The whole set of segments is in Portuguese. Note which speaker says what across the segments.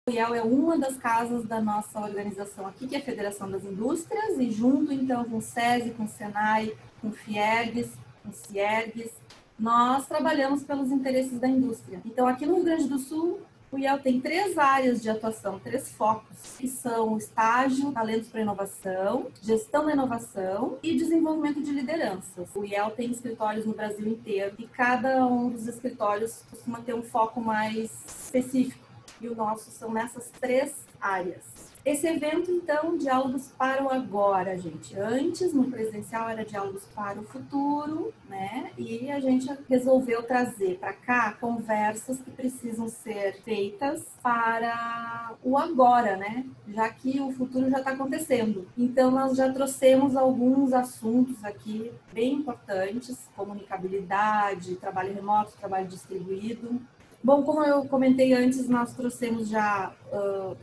Speaker 1: O IEL é uma das casas da nossa organização aqui, que é a Federação das Indústrias, e junto, então, com o SESI, com o SENAI, com o FIERGS, com o CIERGS, nós trabalhamos pelos interesses da indústria. Então, aqui no Rio Grande do Sul, o IEL tem 3 áreas de atuação, 3 focos, que são estágio, talentos para inovação, gestão da inovação e desenvolvimento de lideranças. O IEL tem escritórios no Brasil inteiro e cada um dos escritórios costuma ter um foco mais específico. E o nosso são nessas 3 áreas. Esse evento, então, Diálogos para o Agora, gente. Antes, no presencial, era Diálogos para o Futuro, né? E a gente resolveu trazer para cá conversas que precisam ser feitas para o agora, né? Já que o futuro já está acontecendo. Então, nós já trouxemos alguns assuntos aqui bem importantes, comunicabilidade, trabalho remoto, trabalho distribuído. Bom, como eu comentei antes, nós trouxemos já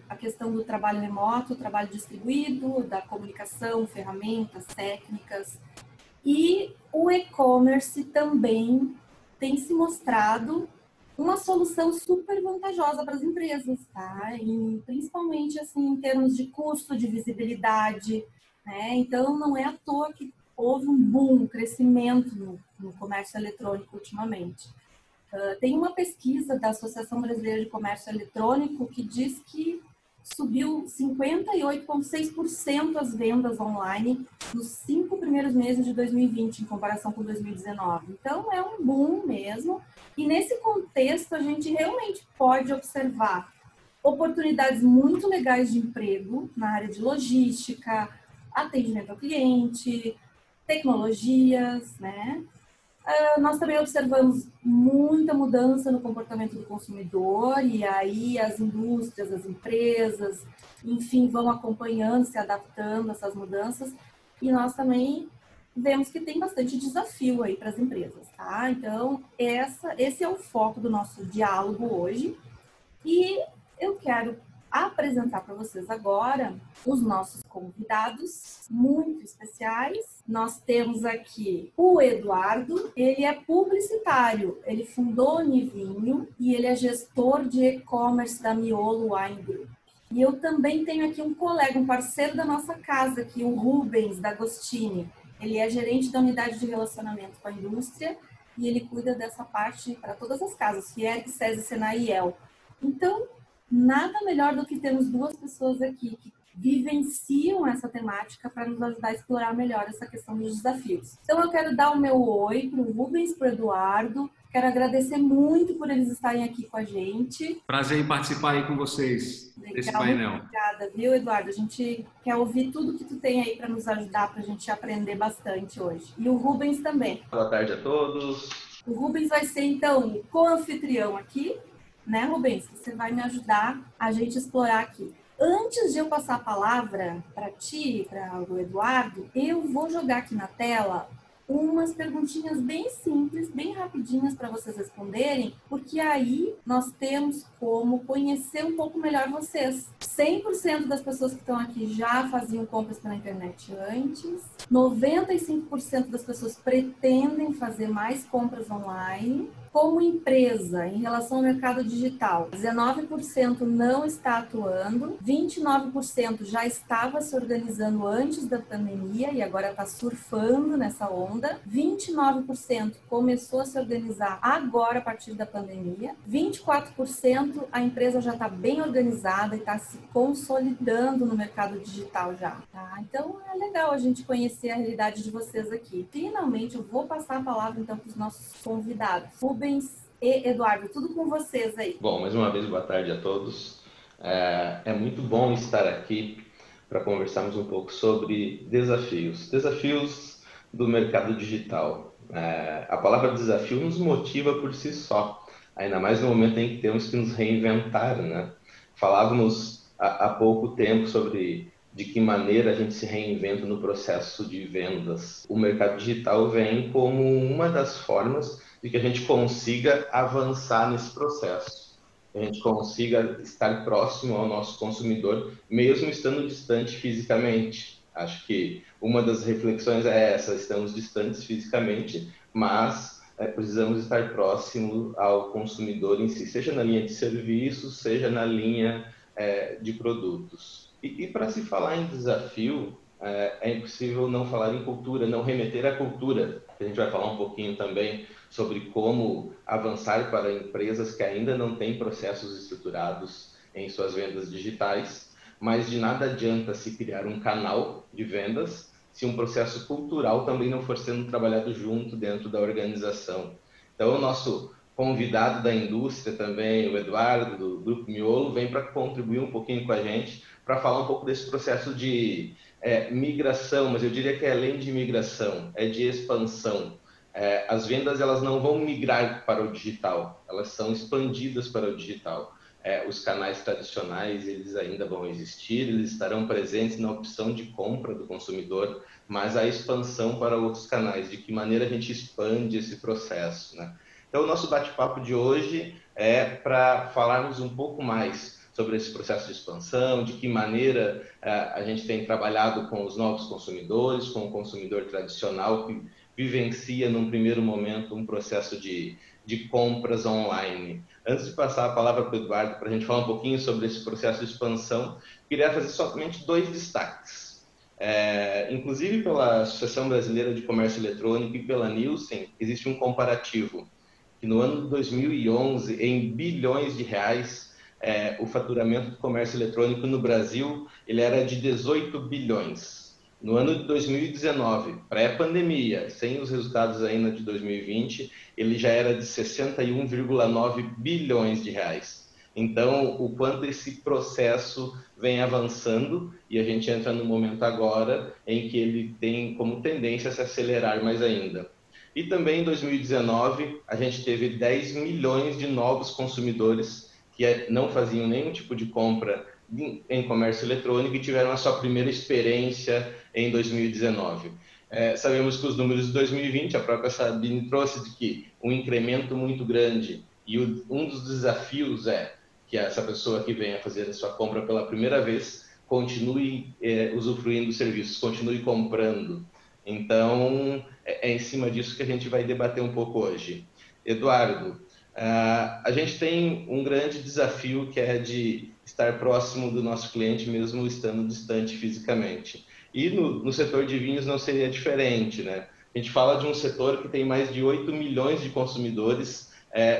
Speaker 1: a questão do trabalho remoto, trabalho distribuído, da comunicação, ferramentas, técnicas. E o e-commerce também tem se mostrado uma solução super vantajosa para as empresas, tá? E principalmente assim, em termos de custo, de visibilidade, né? Então, não é à toa que houve um boom, um crescimento no comércio eletrônico ultimamente. Tem uma pesquisa da Associação Brasileira de Comércio Eletrônico que diz que subiu 58,6% as vendas online nos 5 primeiros meses de 2020, em comparação com 2019. Então, é um boom mesmo. E nesse contexto, a gente realmente pode observar oportunidades muito legais de emprego na área de logística, atendimento ao cliente, tecnologias, né? Nós também observamos muita mudança no comportamento do consumidor e aí as indústrias, as empresas, enfim, vão acompanhando, se adaptando a essas mudanças e nós também vemos que tem bastante desafio aí para as empresas, tá? Então, esse é o foco do nosso diálogo hoje e eu quero apresentar para vocês agora os nossos convidados muito especiais. Nós temos aqui o Eduardo, ele é publicitário, ele fundou o Nivinho e ele é gestor de e-commerce da Miolo Wine Group. E eu também tenho aqui um colega, um parceiro da nossa casa aqui, o Rubens D'Agostini. Ele é gerente da unidade de relacionamento com a indústria e ele cuida dessa parte para todas as casas, FIERG, SESI, SENAI e IEL. Então, nada melhor do que termos 2 pessoas aqui que vivenciam essa temática para nos ajudar a explorar melhor essa questão dos desafios. Então, eu quero dar o meu oi para o Rubens, para o Eduardo. Quero agradecer muito por eles estarem aqui com a gente.
Speaker 2: Prazer em participar aí com vocês desse painel.
Speaker 1: Muito obrigada, viu, Eduardo? A gente quer ouvir tudo que tu tem aí para nos ajudar, para a gente aprender bastante hoje. E o Rubens também.
Speaker 3: Boa tarde a todos.
Speaker 1: O Rubens vai ser, então, o co-anfitrião aqui, né, Rubens? Você vai me ajudar a gente explorar aqui. Antes de eu passar a palavra para ti, para o Eduardo, eu vou jogar aqui na tela umas perguntinhas bem simples, bem rapidinhas para vocês responderem, porque aí nós temos como conhecer um pouco melhor vocês. 100% das pessoas que estão aqui já faziam compras pela internet antes, 95% das pessoas pretendem fazer mais compras online. Como empresa, em relação ao mercado digital, 19% não está atuando, 29% já estava se organizando antes da pandemia e agora está surfando nessa onda, 29% começou a se organizar agora a partir da pandemia, 24% a empresa já está bem organizada e está se consolidando no mercado digital já. Tá? Então é legal a gente conhecer a realidade de vocês aqui. Finalmente eu vou passar a palavra então para os nossos convidados. Rubens e Eduardo, tudo com vocês aí.
Speaker 3: Bom, mais uma vez, boa tarde a todos. É muito bom estar aqui para conversarmos um pouco sobre desafios do mercado digital. A palavra desafio nos motiva por si só, ainda mais no momento em que temos que nos reinventar, né? Falávamos há pouco tempo sobre de que maneira a gente se reinventa no processo de vendas. O mercado digital vem como uma das formas de que a gente consiga avançar nesse processo, que a gente consiga estar próximo ao nosso consumidor, mesmo estando distante fisicamente. Acho que uma das reflexões é essa: estamos distantes fisicamente, mas precisamos estar próximo ao consumidor em si, seja na linha de serviços, seja na linha de produtos. E para se falar em desafio, é impossível não falar em cultura, não remeter à cultura. A gente vai falar um pouquinho também sobre como avançar para empresas que ainda não têm processos estruturados em suas vendas digitais, mas de nada adianta se criar um canal de vendas se um processo cultural também não for sendo trabalhado junto dentro da organização. Então, o nosso convidado da indústria também, o Eduardo, do Grupo Miolo, vem para contribuir um pouquinho com a gente, para falar um pouco desse processo de migração, mas eu diria que é além de migração, é de expansão. As vendas elas não vão migrar para o digital, elas são expandidas para o digital. Os canais tradicionais eles ainda vão existir, eles estarão presentes na opção de compra do consumidor, mas a expansão para outros canais, de que maneira a gente expande esse processo, né? Então, o nosso bate-papo de hoje é para falarmos um pouco mais sobre esse processo de expansão, de que maneira a gente tem trabalhado com os novos consumidores, com o consumidor tradicional que vivencia num primeiro momento um processo de compras online. Antes de passar a palavra para o Eduardo, para a gente falar um pouquinho sobre esse processo de expansão, queria fazer somente 2 destaques. Inclusive pela Associação Brasileira de Comércio Eletrônico e pela Nielsen, existe um comparativo que no ano de 2011, em bilhões de reais, o faturamento do comércio eletrônico no Brasil ele era de 18 bilhões. No ano de 2019, pré-pandemia, sem os resultados ainda de 2020, ele já era de 61,9 bilhões de reais. Então, o quanto esse processo vem avançando e a gente entra no momento agora em que ele tem como tendência a se acelerar mais ainda. E também em 2019, a gente teve 10 milhões de novos consumidores que não faziam nenhum tipo de compra em comércio eletrônico e tiveram a sua primeira experiência em 2019. Sabemos que os números de 2020, a própria Sabine trouxe de que um incremento muito grande e um dos desafios é que essa pessoa que venha fazer a sua compra pela primeira vez continue usufruindo dos serviços, continue comprando. Então, é em cima disso que a gente vai debater um pouco hoje. Eduardo, a gente tem um grande desafio que é de estar próximo do nosso cliente, mesmo estando distante fisicamente. E no setor de vinhos não seria diferente, né? A gente fala de um setor que tem mais de 8 milhões de consumidores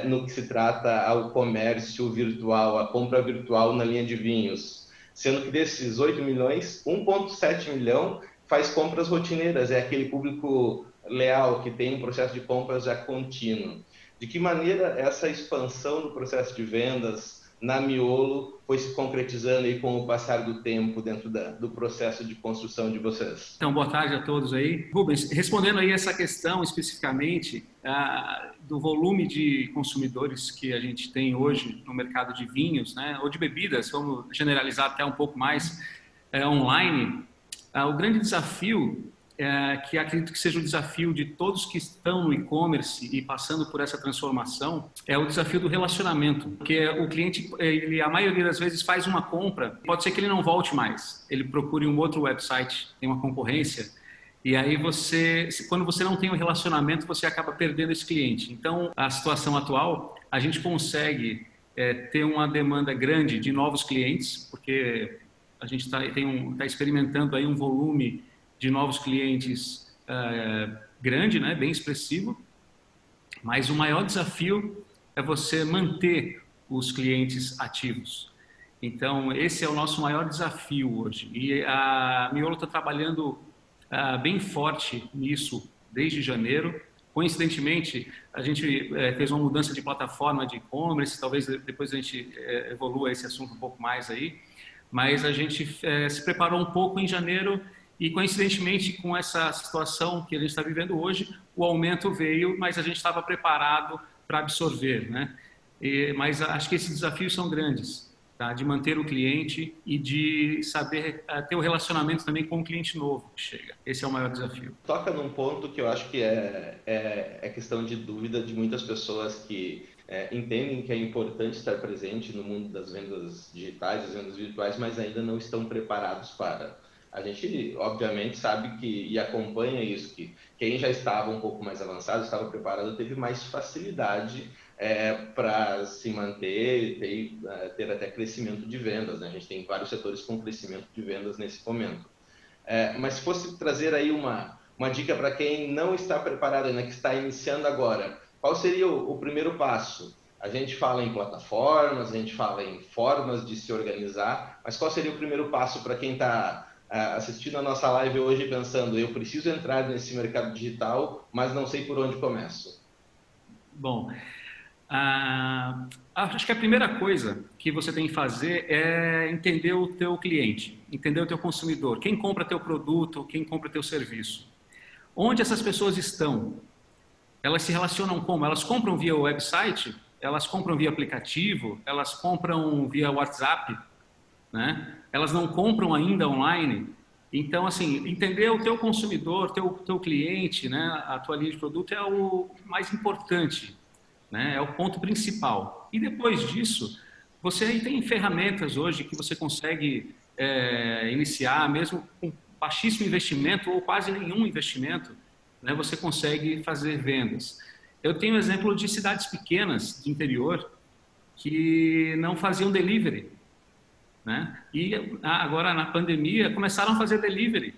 Speaker 3: no que se trata ao comércio virtual, a compra virtual na linha de vinhos. Sendo que desses 8 milhões, 1,7 milhão faz compras rotineiras, é aquele público leal que tem um processo de compras já contínuo. De que maneira essa expansão do processo de vendas na Miolo foi se concretizando aí com o passar do tempo dentro do processo de construção de vocês?
Speaker 2: Então, boa tarde a todos aí. Rubens, respondendo aí essa questão especificamente do volume de consumidores que a gente tem hoje no mercado de vinhos, né, ou de bebidas, vamos generalizar até um pouco mais, online, o grande desafio que acredito que seja o desafio de todos que estão no e-commerce e passando por essa transformação, é o desafio do relacionamento, porque o cliente, ele, a maioria das vezes faz uma compra, pode ser que ele não volte mais, ele procure um outro website, tem uma concorrência, e aí quando você não tem um relacionamento, você acaba perdendo esse cliente. Então, a situação atual, a gente consegue ter uma demanda grande de novos clientes, porque a gente está experimentando aí um volume de novos clientes grande, né, bem expressivo, mas o maior desafio é você manter os clientes ativos. Então, esse é o nosso maior desafio hoje. E a Miolo está trabalhando bem forte nisso desde janeiro. Coincidentemente, a gente fez uma mudança de plataforma de e-commerce, talvez depois a gente evolua esse assunto um pouco mais aí, mas a gente se preparou um pouco em janeiro e, coincidentemente, com essa situação que a gente está vivendo hoje, o aumento veio, mas a gente estava preparado para absorver, né? Mas acho que esses desafios são grandes, tá? De manter o cliente e de saber ter o relacionamento também com o cliente novo que chega. Esse é o maior desafio.
Speaker 3: Toca num ponto que eu acho que é questão de dúvida de muitas pessoas que entendem que é importante estar presente no mundo das vendas digitais, das vendas virtuais, mas ainda não estão preparados para. A gente, obviamente, sabe que e acompanha isso, que quem já estava um pouco mais avançado, estava preparado, teve mais facilidade para se manter e ter até crescimento de vendas, né? A gente tem vários setores com crescimento de vendas nesse momento. Mas se fosse trazer aí uma dica para quem não está preparado, né, que está iniciando agora, qual seria o primeiro passo? A gente fala em plataformas, a gente fala em formas de se organizar, mas qual seria o primeiro passo para quem está assistindo a nossa live hoje pensando, eu preciso entrar nesse mercado digital, mas não sei por onde começo?
Speaker 2: Bom, acho que a primeira coisa que você tem que fazer é entender o teu cliente, entender o teu consumidor, quem compra teu produto, quem compra teu serviço. Onde essas pessoas estão? Elas se relacionam como? Elas compram via website? Elas compram via aplicativo? Elas compram via WhatsApp? Né? Elas não compram ainda online? Então, assim, entender o teu consumidor, teu cliente, né? A tua linha de produto é o mais importante, né? É o ponto principal. E depois disso, você tem ferramentas hoje que você consegue iniciar, mesmo com baixíssimo investimento ou quase nenhum investimento, né? Você consegue fazer vendas. Eu tenho exemplo de cidades pequenas do interior que não faziam delivery, né? E agora na pandemia começaram a fazer delivery.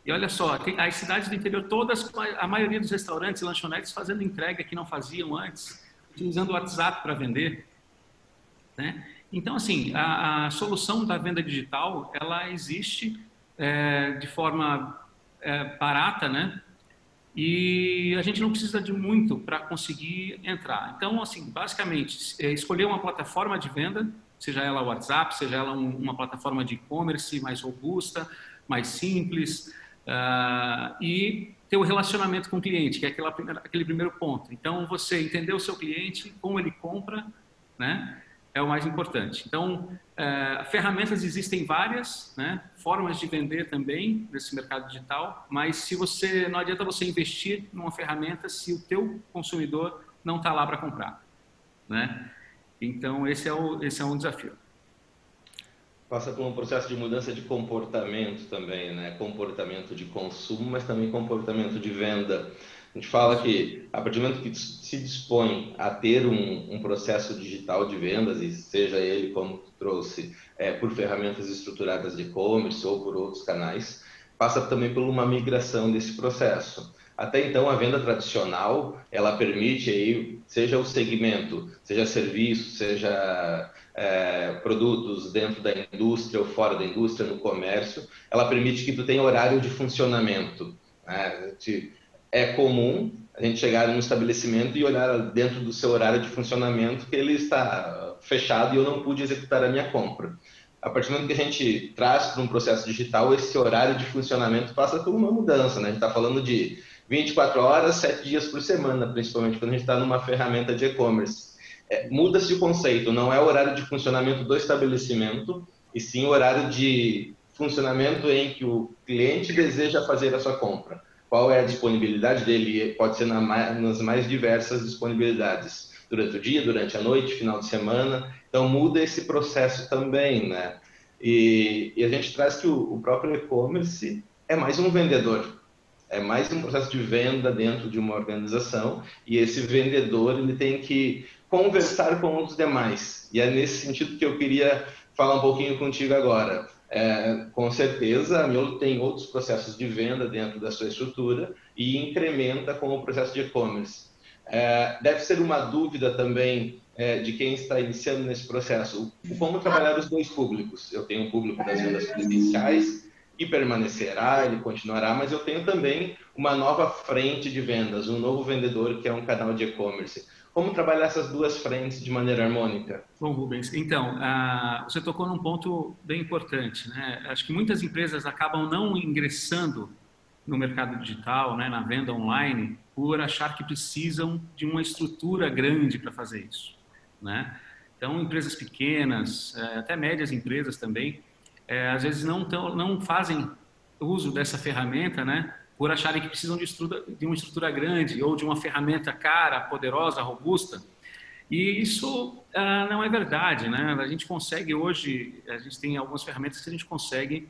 Speaker 2: E olha só, as cidades do interior todas, a maioria dos restaurantes e lanchonetes fazendo entrega que não faziam antes, utilizando o WhatsApp para vender, né? Então, assim, a solução da venda digital, ela existe de forma barata, né? E a gente não precisa de muito para conseguir entrar. Então, assim, basicamente, escolher uma plataforma de venda, seja ela o WhatsApp, seja ela uma plataforma de e-commerce mais robusta, mais simples, e ter o relacionamento com o cliente, que é aquele primeiro ponto. Então, você entender o seu cliente, como ele compra, né, é o mais importante. Então, ferramentas existem várias, né, formas de vender também nesse mercado digital, mas não adianta você investir numa ferramenta se o teu consumidor não está lá para comprar, né? Então, esse é um desafio.
Speaker 3: Passa por um processo de mudança de comportamento também, né? Comportamento de consumo, mas também comportamento de venda. A gente fala que, a partir do momento que se dispõe a ter um processo digital de vendas, e seja ele, como tu trouxe, por ferramentas estruturadas de e-commerce ou por outros canais, passa também por uma migração desse processo. Até então, a venda tradicional, ela permite aí, seja o segmento, seja serviço, seja produtos dentro da indústria ou fora da indústria, no comércio, ela permite que tu tenha horário de funcionamento, né? É comum a gente chegar num estabelecimento e olhar dentro do seu horário de funcionamento que ele está fechado e eu não pude executar a minha compra. A partir do momento que a gente traz para um processo digital, esse horário de funcionamento passa por uma mudança, né? A gente está falando de 24 horas, 7 dias por semana, principalmente quando a gente está numa ferramenta de e-commerce. Muda-se o conceito, não é o horário de funcionamento do estabelecimento, e sim o horário de funcionamento em que o cliente deseja fazer a sua compra. Qual é a disponibilidade dele? Pode ser nas mais diversas disponibilidades, durante o dia, durante a noite, final de semana. Então muda esse processo também, né? E a gente traz que o próprio e-commerce é mais um vendedor. É mais um processo de venda dentro de uma organização, e esse vendedor ele tem que conversar com os demais. E é nesse sentido que eu queria falar um pouquinho contigo agora. Com certeza, a Miolo tem outros processos de venda dentro da sua estrutura e incrementa com o processo de e-commerce. Deve ser uma dúvida também de quem está iniciando nesse processo, como trabalhar os dois públicos. Eu tenho um público das vendas presenciais, e permanecerá, ele continuará, mas eu tenho também uma nova frente de vendas, um novo vendedor que é um canal de e-commerce. Como trabalhar essas duas frentes de maneira harmônica?
Speaker 2: Bom, Rubens, então, você tocou num ponto bem importante, né? Acho que muitas empresas acabam não ingressando no mercado digital, né, na venda online, por achar que precisam de uma estrutura grande para fazer isso, né? Então, empresas pequenas, até médias empresas também, às vezes não fazem uso dessa ferramenta, né, por acharem que precisam de uma estrutura grande ou de uma ferramenta cara, poderosa, robusta. E isso não é verdade, né? A gente consegue hoje, a gente tem algumas ferramentas que a gente consegue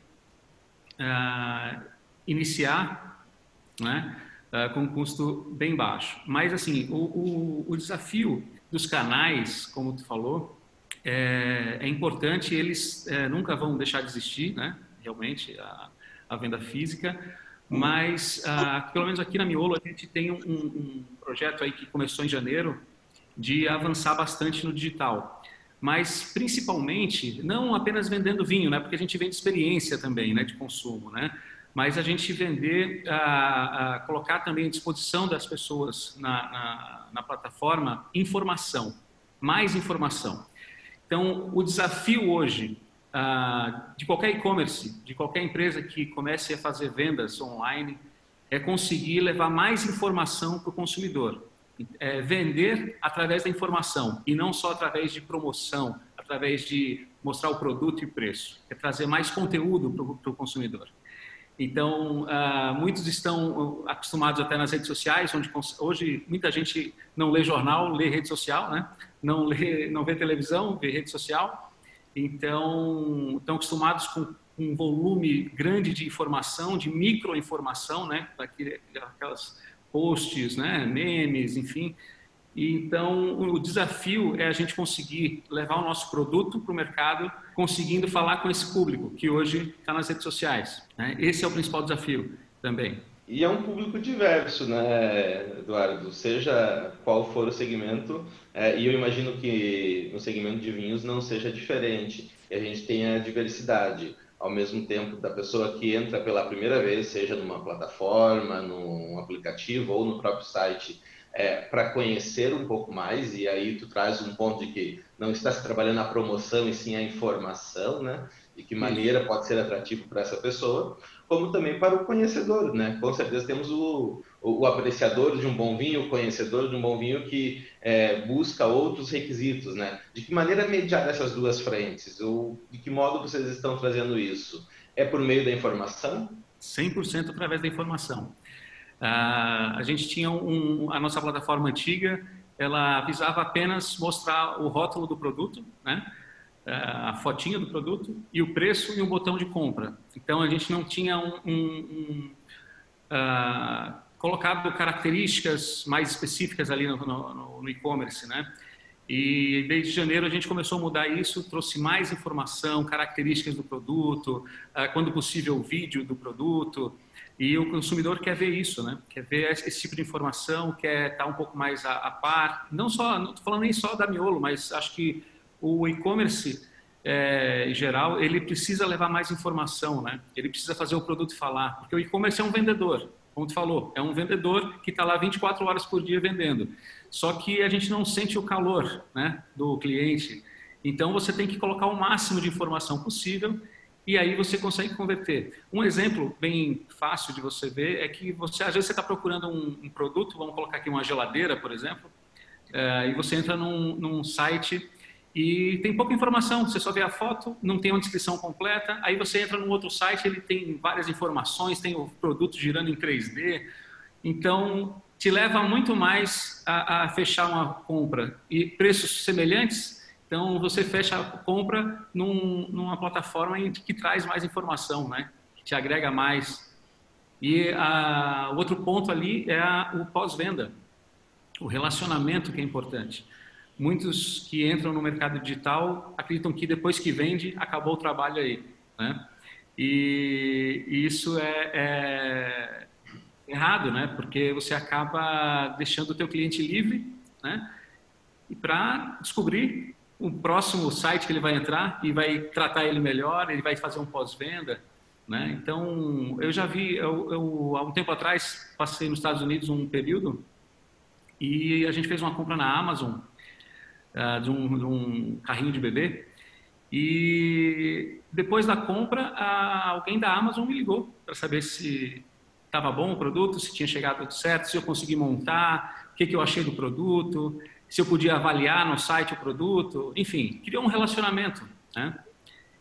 Speaker 2: iniciar, né, com um custo bem baixo. Mas, assim, o desafio dos canais, como tu falou, é importante, eles nunca vão deixar de existir, né? Realmente, a venda física, mas, pelo menos aqui na Miolo, a gente tem um projeto aí que começou em janeiro, de avançar bastante no digital. Mas, principalmente, não apenas vendendo vinho, né? Porque a gente vende experiência também, né? De consumo, né? Mas a gente vender, colocar também à disposição das pessoas na plataforma informação, mais informação. Então, o desafio hoje de qualquer e-commerce, de qualquer empresa que comece a fazer vendas online, é conseguir levar mais informação para o consumidor. Vender através da informação e não só através de promoção, através de mostrar o produto e preço. É trazer mais conteúdo para o consumidor. Então, muitos estão acostumados até nas redes sociais, onde hoje muita gente não lê jornal, lê rede social, né? Não vê televisão, vê rede social. Então, estão acostumados com um volume grande de informação, de microinformação, né? Aquelas posts, né? Memes, enfim. Então, o desafio é a gente conseguir levar o nosso produto para o mercado, conseguindo falar com esse público, que hoje está nas redes sociais, né? Esse é o principal desafio também.
Speaker 3: E é um público diverso, né, Eduardo? Seja qual for o segmento, e eu imagino que no segmento de vinhos não seja diferente. E a gente tem a diversidade, ao mesmo tempo da pessoa que entra pela primeira vez, seja numa plataforma, num aplicativo ou no próprio site, para conhecer um pouco mais, e aí tu traz um ponto de que não está se trabalhando a promoção e sim a informação, né? De que maneira pode ser atrativo para essa pessoa, como também para o conhecedor, né? Com certeza temos o apreciador de um bom vinho, o conhecedor de um bom vinho que busca outros requisitos, né? De que maneira mediar essas duas frentes? Ou de que modo vocês estão trazendo isso? É por meio da informação?
Speaker 2: 100% através da informação. A gente tinha a nossa plataforma antiga, ela visava apenas mostrar o rótulo do produto, né? A fotinha do produto e o preço e um botão de compra. Então a gente não tinha colocado características mais específicas ali no e-commerce, né? E desde janeiro a gente começou a mudar isso, trouxe mais informação, características do produto, quando possível o vídeo do produto, e o consumidor quer ver isso, né? Quer ver esse tipo de informação, quer estar um pouco mais a par, não estou falando nem só da Miolo, mas acho que o e-commerce em geral, ele precisa levar mais informação, né? Ele precisa fazer o produto falar, porque o e-commerce é um vendedor, como tu falou, é um vendedor que está lá 24 horas por dia vendendo. Só que a gente não sente o calor, né, do cliente. Então, você tem que colocar o máximo de informação possível e aí você consegue converter. Um exemplo bem fácil de você ver é que às vezes você está procurando um produto, vamos colocar aqui uma geladeira, por exemplo, e você entra num site e tem pouca informação, você só vê a foto, não tem uma descrição completa, aí você entra num outro site, ele tem várias informações, tem o produto girando em 3D, então te leva muito mais a fechar uma compra. E preços semelhantes, então você fecha a compra numa plataforma que traz mais informação, né? Que te agrega mais. E o outro ponto ali é o pós-venda, o relacionamento que é importante. Muitos que entram no mercado digital acreditam que depois que vende, acabou o trabalho aí, né? E isso é errado, né? Porque você acaba deixando o teu cliente livre, né? E para descobrir o próximo site que ele vai entrar e vai tratar ele melhor, ele vai fazer um pós-venda, né? Então, eu já vi, eu há um tempo atrás passei nos Estados Unidos um período e a gente fez uma compra na Amazon de um carrinho de bebê e depois da compra alguém da Amazon me ligou para saber se estava bom o produto, se tinha chegado tudo certo, se eu consegui montar, o que eu achei do produto, se eu podia avaliar no site o produto, enfim, criou um relacionamento, né?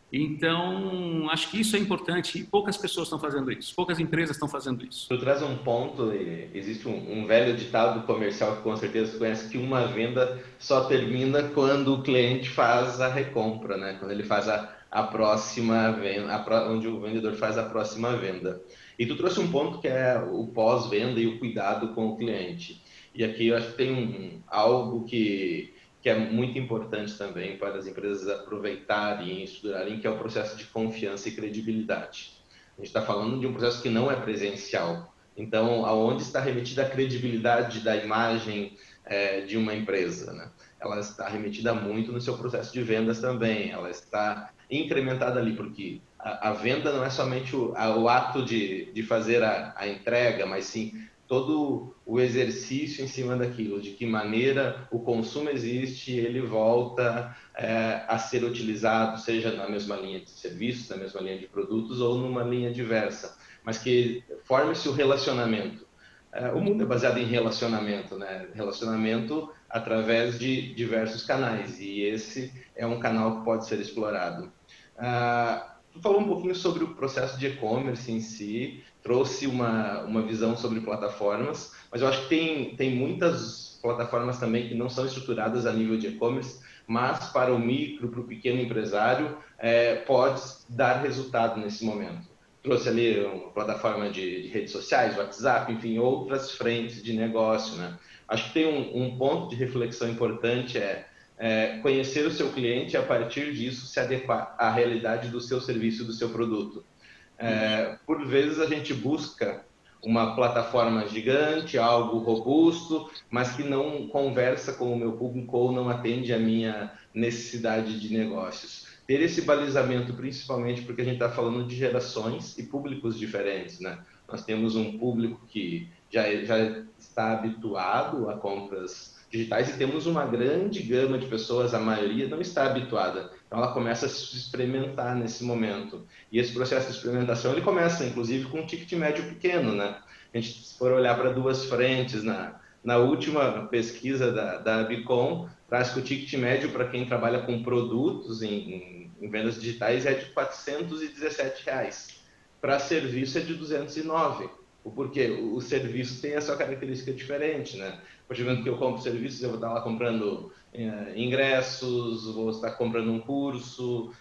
Speaker 2: Então, acho que isso é importante e poucas pessoas estão fazendo isso, poucas empresas estão fazendo isso.
Speaker 3: Tu traz um ponto, existe um velho ditado comercial que com certeza tu conhece, que uma venda só termina quando o cliente faz a recompra, né? Quando ele faz a próxima venda, onde o vendedor faz a próxima venda. E tu trouxe um ponto que é o pós-venda e o cuidado com o cliente. E aqui eu acho que tem algo que é muito importante também para as empresas aproveitarem e estudarem, que é o processo de confiança e credibilidade. A gente está falando de um processo que não é presencial. Então, aonde está remetida a credibilidade da imagem de uma empresa, né? Ela está remetida muito no seu processo de vendas também. Ela está incrementada ali, porque a venda não é somente o ato de fazer a entrega, mas sim todo o exercício em cima daquilo, de que maneira o consumo existe e ele volta a ser utilizado, seja na mesma linha de serviços, na mesma linha de produtos ou numa linha diversa, mas que forme-se o relacionamento. O mundo é baseado em relacionamento, né? Relacionamento através de diversos canais, e esse é um canal que pode ser explorado. Tu falou um pouquinho sobre o processo de e-commerce em si, trouxe uma visão sobre plataformas, mas eu acho que tem muitas plataformas também que não são estruturadas a nível de e-commerce, mas para o micro, para o pequeno empresário, pode dar resultado nesse momento. Trouxe ali uma plataforma de redes sociais, WhatsApp, enfim, outras frentes de negócio, né? Acho que tem um ponto de reflexão importante, conhecer o seu cliente e, a partir disso, se adequar à realidade do seu serviço, do seu produto. Por vezes, a gente busca uma plataforma gigante, algo robusto, mas que não conversa com o meu público ou não atende à minha necessidade de negócios. Ter esse balizamento, principalmente porque a gente está falando de gerações e públicos diferentes, né? Nós temos um público que já está habituado a compras digitais e temos uma grande gama de pessoas, a maioria não está habituada. Então ela começa a se experimentar nesse momento. E esse processo de experimentação, ele começa inclusive com um ticket médio pequeno, né? A gente, se for olhar para duas frentes, na última pesquisa da Abicom, traz que o ticket médio para quem trabalha com produtos em vendas digitais é de R$ 417. Para serviço é de 209. O porquê? O serviço tem a sua característica diferente, né? A partir do momento que eu compro serviços, eu vou estar lá comprando ingressos, vou estar comprando um curso,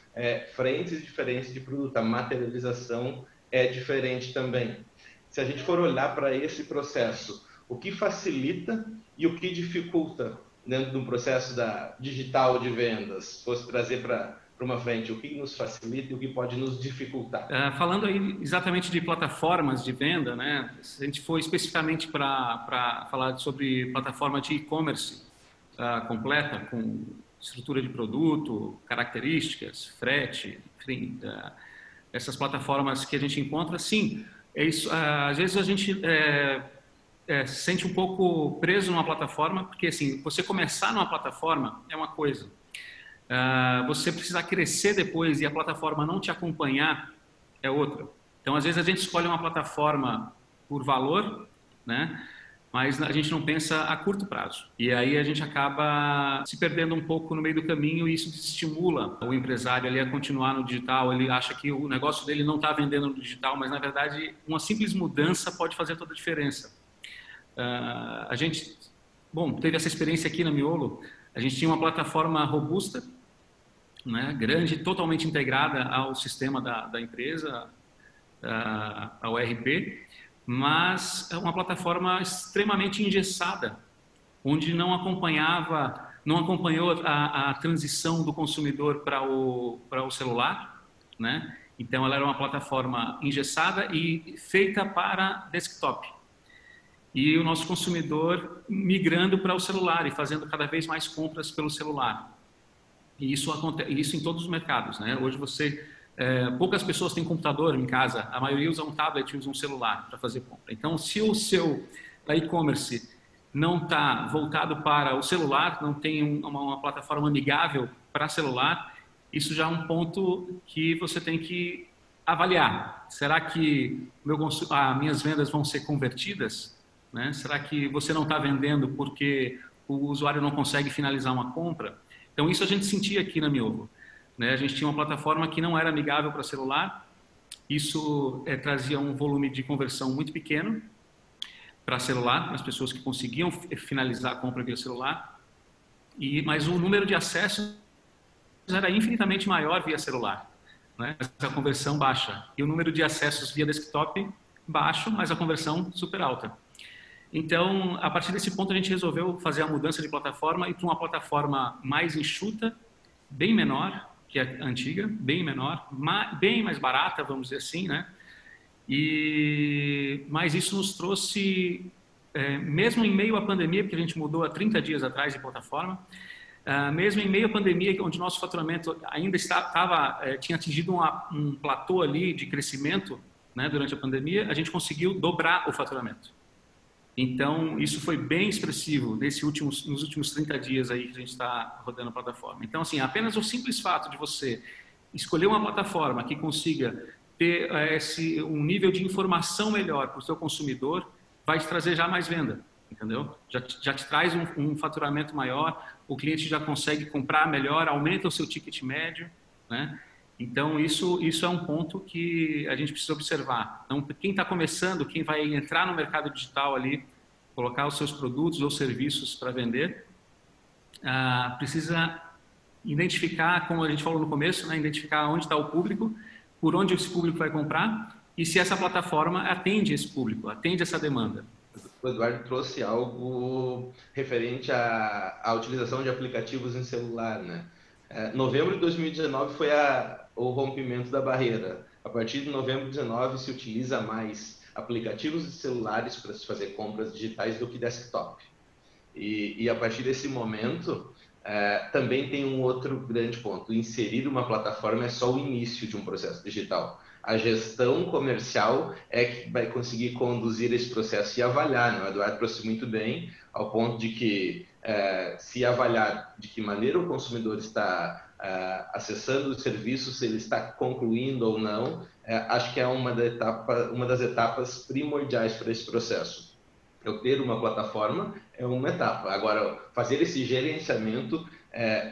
Speaker 3: frentes diferentes de produto. A materialização é diferente também. Se a gente for olhar para esse processo, o que facilita e o que dificulta dentro de um processo digital de vendas, fosse trazer para uma frente, o que nos facilita e o que pode nos dificultar?
Speaker 2: Falando aí exatamente de plataformas de venda, né? Se a gente for especificamente para falar sobre plataforma de e-commerce completa, com estrutura de produto, características, frete, enfim, essas plataformas que a gente encontra, sim, é isso. Às vezes a gente se sente um pouco preso numa plataforma, porque assim, você começar numa plataforma é uma coisa. Você precisar crescer depois e a plataforma não te acompanhar é outra. Então, às vezes a gente escolhe uma plataforma por valor, né? Mas a gente não pensa a curto prazo. E aí a gente acaba se perdendo um pouco no meio do caminho e isso desestimula o empresário ali a continuar no digital. Ele acha que o negócio dele não está vendendo no digital, mas na verdade uma simples mudança pode fazer toda a diferença. A gente, teve essa experiência aqui na Miolo. A gente tinha uma plataforma robusta, né, grande, totalmente integrada ao sistema da empresa, ao ERP, mas é uma plataforma extremamente engessada, onde não acompanhou a transição do consumidor para o celular, né? Então ela era uma plataforma engessada e feita para desktop. E o nosso consumidor migrando para o celular e fazendo cada vez mais compras pelo celular. E isso em todos os mercados, né? Hoje poucas pessoas têm computador em casa, a maioria usa um tablet, usa um celular para fazer compra. Então, se o seu e-commerce não está voltado para o celular, não tem uma plataforma amigável para celular, isso já é um ponto que você tem que avaliar. Será que minhas vendas vão ser convertidas? Né? Será que você não está vendendo porque o usuário não consegue finalizar uma compra? Então, isso a gente sentia aqui na Miolo. Né? A gente tinha uma plataforma que não era amigável para celular, isso trazia um volume de conversão muito pequeno para celular, as pessoas que conseguiam finalizar a compra via celular, mas o número de acessos era infinitamente maior via celular, né? A conversão baixa. E o número de acessos via desktop baixo, mas a conversão super alta. Então, a partir desse ponto, a gente resolveu fazer a mudança de plataforma e para uma plataforma mais enxuta, bem menor que a antiga, bem menor, bem mais barata, vamos dizer assim, né? Mas isso nos trouxe, mesmo em meio à pandemia, porque a gente mudou há 30 dias atrás de plataforma, mesmo em meio à pandemia, onde nosso faturamento ainda tinha atingido um platô ali de crescimento, né, durante a pandemia, a gente conseguiu dobrar o faturamento. Então, isso foi bem expressivo nos últimos 30 dias aí que a gente está rodando a plataforma. Então, assim, apenas o simples fato de você escolher uma plataforma que consiga ter um nível de informação melhor para o seu consumidor, vai te trazer já mais venda, entendeu? Já te traz um faturamento maior, o cliente já consegue comprar melhor, aumenta o seu ticket médio, né? Então, isso é um ponto que a gente precisa observar. Então, quem está começando, quem vai entrar no mercado digital ali, colocar os seus produtos ou serviços para vender, precisa identificar, como a gente falou no começo, né, identificar onde está o público, por onde esse público vai comprar e se essa plataforma atende esse público, atende essa demanda.
Speaker 3: O Eduardo trouxe algo referente à utilização de aplicativos em celular, né? Novembro de 2019 foi o rompimento da barreira. A partir de novembro de 2019 se utiliza mais aplicativos de celulares para se fazer compras digitais do que desktop. E a partir desse momento, também tem um outro grande ponto. Inserir uma plataforma é só o início de um processo digital. A gestão comercial é que vai conseguir conduzir esse processo e avaliar, né? O Eduardo trouxe muito bem, ao ponto de que se avaliar de que maneira o consumidor está acessando o serviço, se ele está concluindo ou não, acho que é uma das etapas primordiais para esse processo. Eu ter uma plataforma é uma etapa. Agora, fazer esse gerenciamento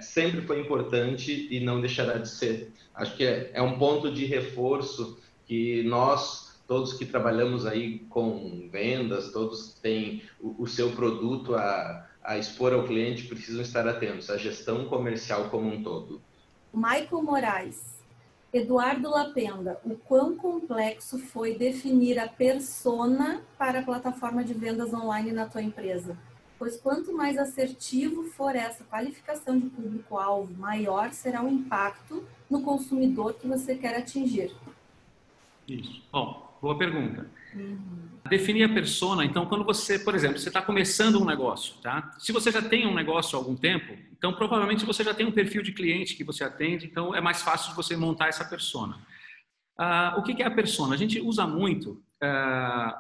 Speaker 3: sempre foi importante e não deixará de ser. Acho que é um ponto de reforço que nós, todos que trabalhamos aí com vendas, todos que têm o seu produto a expor ao cliente, precisam estar atentos à gestão comercial como um todo.
Speaker 1: Michael Moraes. Eduardo Lapenda, o quão complexo foi definir a persona para a plataforma de vendas online na tua empresa? Pois quanto mais assertivo for essa qualificação de público-alvo, maior será o impacto no consumidor que você quer atingir.
Speaker 2: Isso. Bom, boa pergunta. Definir a persona, então, quando você, por exemplo, você está começando um negócio, tá? Se você já tem um negócio há algum tempo, então provavelmente você já tem um perfil de cliente que você atende, então é mais fácil de você montar essa persona. O que é a persona? A gente usa muito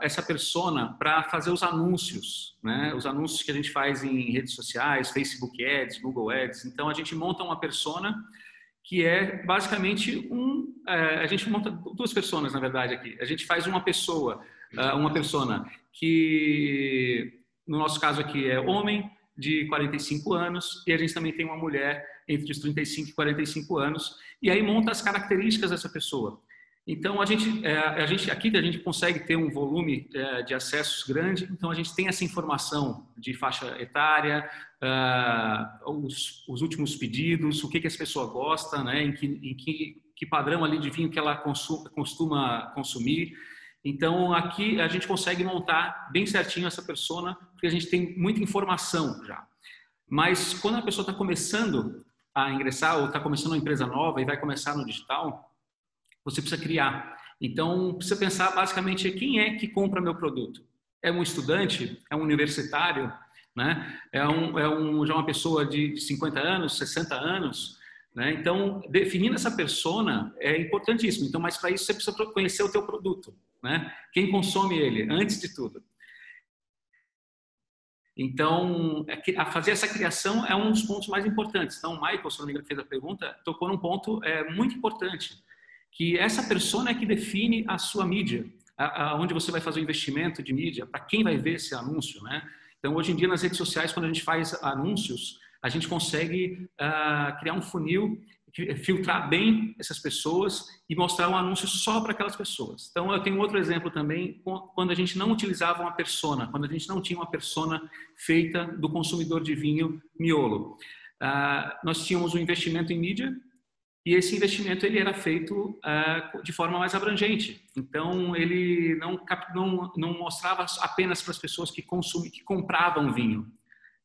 Speaker 2: essa persona para fazer os anúncios, né? Os anúncios que a gente faz em redes sociais, Facebook Ads, Google Ads. Então, a gente monta uma persona que é basicamente a gente monta duas personas, na verdade, aqui. A gente faz uma persona que, no nosso caso aqui, é homem de 45 anos e a gente também tem uma mulher entre os 35 e 45 anos e aí monta as características dessa pessoa. Então, a gente consegue ter um volume de acessos grande, então a gente tem essa informação de faixa etária, os últimos pedidos, o que essa pessoa gosta, né, em que padrão ali de vinho que ela costuma consumir. Então, aqui a gente consegue montar bem certinho essa persona, porque a gente tem muita informação já. Mas quando a pessoa está começando a ingressar ou está começando uma empresa nova e vai começar no digital, você precisa criar. Então, precisa pensar basicamente quem é que compra meu produto. É um estudante? É um universitário? Né? Já uma pessoa de 50 anos, 60 anos? Né? Então, definindo essa persona é importantíssimo. Então, mas para isso você precisa conhecer o teu produto. Né? Quem consome ele, antes de tudo. Então, fazer essa criação é um dos pontos mais importantes. Então, o Michael, se não me engano, fez a pergunta, tocou num ponto muito importante, que essa persona é que define a sua mídia, onde você vai fazer o investimento de mídia, para quem vai ver esse anúncio, né? Então, hoje em dia, nas redes sociais, quando a gente faz anúncios, a gente consegue criar um funil, filtrar bem essas pessoas e mostrar um anúncio só para aquelas pessoas. Então, eu tenho outro exemplo também, quando a gente não utilizava uma persona, quando a gente não tinha uma persona feita do consumidor de vinho miolo. Nós tínhamos um investimento em mídia, E esse investimento ele era feito de forma mais abrangente. Então, ele não mostrava apenas para as pessoas que compravam vinho,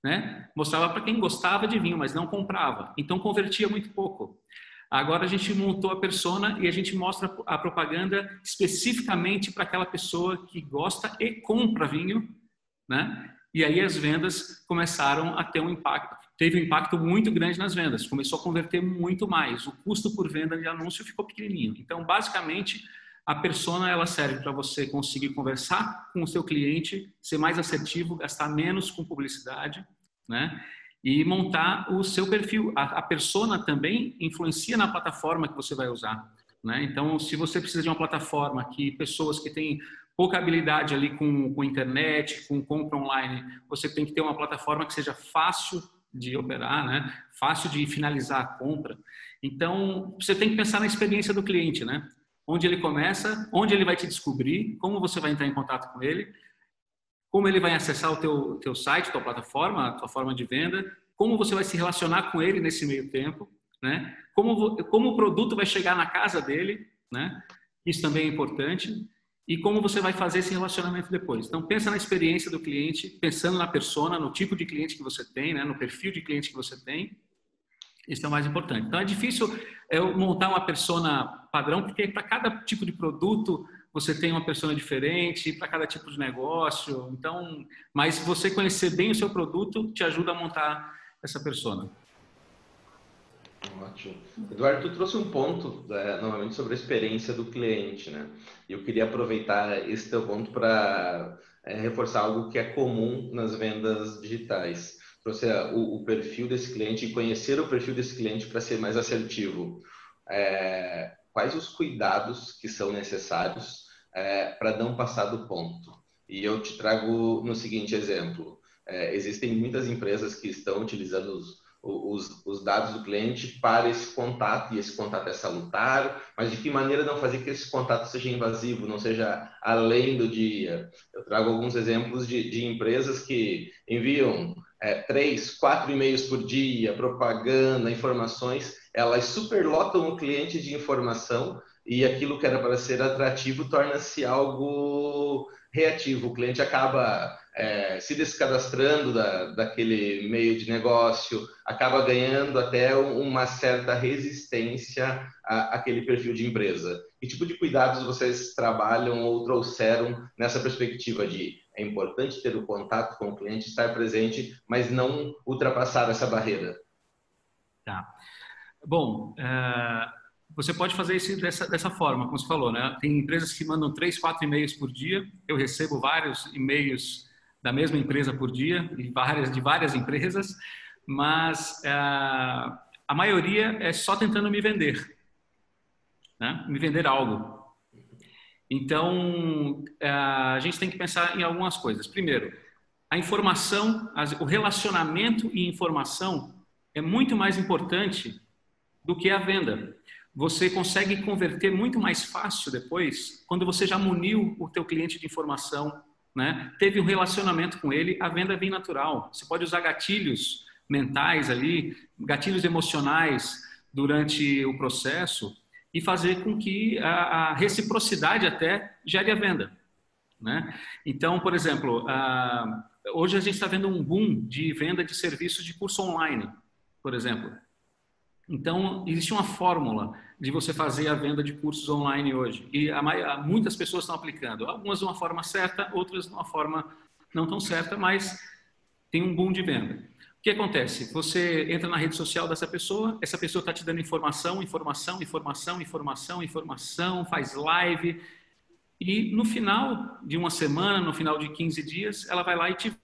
Speaker 2: né? Mostrava para quem gostava de vinho, mas não comprava. Então, convertia muito pouco. Agora, a gente montou a persona e a gente mostra a propaganda especificamente para aquela pessoa que gosta e compra vinho, né? E aí as vendas começaram a ter um impacto. Teve um impacto muito grande nas vendas. Começou a converter muito mais. O custo por venda de anúncio ficou pequenininho. Então, basicamente, a persona ela serve para você conseguir conversar com o seu cliente, ser mais assertivo, gastar menos com publicidade, né? E montar o seu perfil. A persona também influencia na plataforma que você vai usar, né? Então, se você precisa de uma plataforma que pessoas que têm pouca habilidade ali com internet, com compra online, você tem que ter uma plataforma que seja fácil de operar, né? Fácil de finalizar a compra. Então, você tem que pensar na experiência do cliente, né? Onde ele começa, onde ele vai te descobrir, como você vai entrar em contato com ele, como ele vai acessar o teu site, tua plataforma, a tua forma de venda, como você vai se relacionar com ele nesse meio tempo, né? Como o produto vai chegar na casa dele, né? Isso também é importante. E como você vai fazer esse relacionamento depois. Então, pensa na experiência do cliente, pensando na persona, no tipo de cliente que você tem, né? No perfil de cliente que você tem. Isso é o mais importante. Então, é difícil montar uma persona padrão, porque para cada tipo de produto você tem uma persona diferente, para cada tipo de negócio. Então, mas você conhecer bem o seu produto te ajuda a montar essa persona.
Speaker 3: Ótimo. Eduardo, tu trouxe um ponto, novamente, sobre a experiência do cliente, né? E eu queria aproveitar esse teu ponto para reforçar algo que é comum nas vendas digitais. Trouxe o perfil desse cliente e conhecer o perfil desse cliente para ser mais assertivo. Quais os cuidados que são necessários para não passar do ponto? E eu te trago no seguinte exemplo. Existem muitas empresas que estão utilizando os dados do cliente para esse contato, e esse contato é salutar, mas de que maneira não fazer que esse contato seja invasivo, não seja além do dia. Eu trago alguns exemplos de empresas que enviam 3, 4 e-mails por dia, propaganda, informações, elas superlotam o cliente de informação e aquilo que era para ser atrativo torna-se algo reativo. O cliente acaba se descadastrando daquele meio de negócio, acaba ganhando até uma certa resistência àquele perfil de empresa. Que tipo de cuidados vocês trabalham ou trouxeram nessa perspectiva de é importante ter o contato com o cliente, estar presente, mas não ultrapassar essa barreira?
Speaker 2: Tá. Bom, você pode fazer isso dessa forma, como você falou, né? Tem empresas que mandam 3, 4 e-mails por dia. Eu recebo vários e-mails da mesma empresa por dia, de várias empresas, mas a maioria é só tentando me vender, né? Me vender algo. Então, a gente tem que pensar em algumas coisas. Primeiro, a informação, o relacionamento e informação é muito mais importante do que a venda. Você consegue converter muito mais fácil depois, quando você já muniu o teu cliente de informação, né? Teve um relacionamento com ele, a venda vem natural. Você pode usar gatilhos mentais ali, gatilhos emocionais durante o processo e fazer com que a reciprocidade até gere a venda, né? Então, por exemplo, hoje a gente está vendo um boom de venda de serviços de curso online, por exemplo. Então, existe uma fórmula de você fazer a venda de cursos online hoje. E muitas pessoas estão aplicando. Algumas de uma forma certa, outras de uma forma não tão certa, mas tem um boom de venda. O que acontece? Você entra na rede social dessa pessoa, essa pessoa está te dando informação, faz live. E no final de uma semana, no final de 15 dias, ela vai lá e te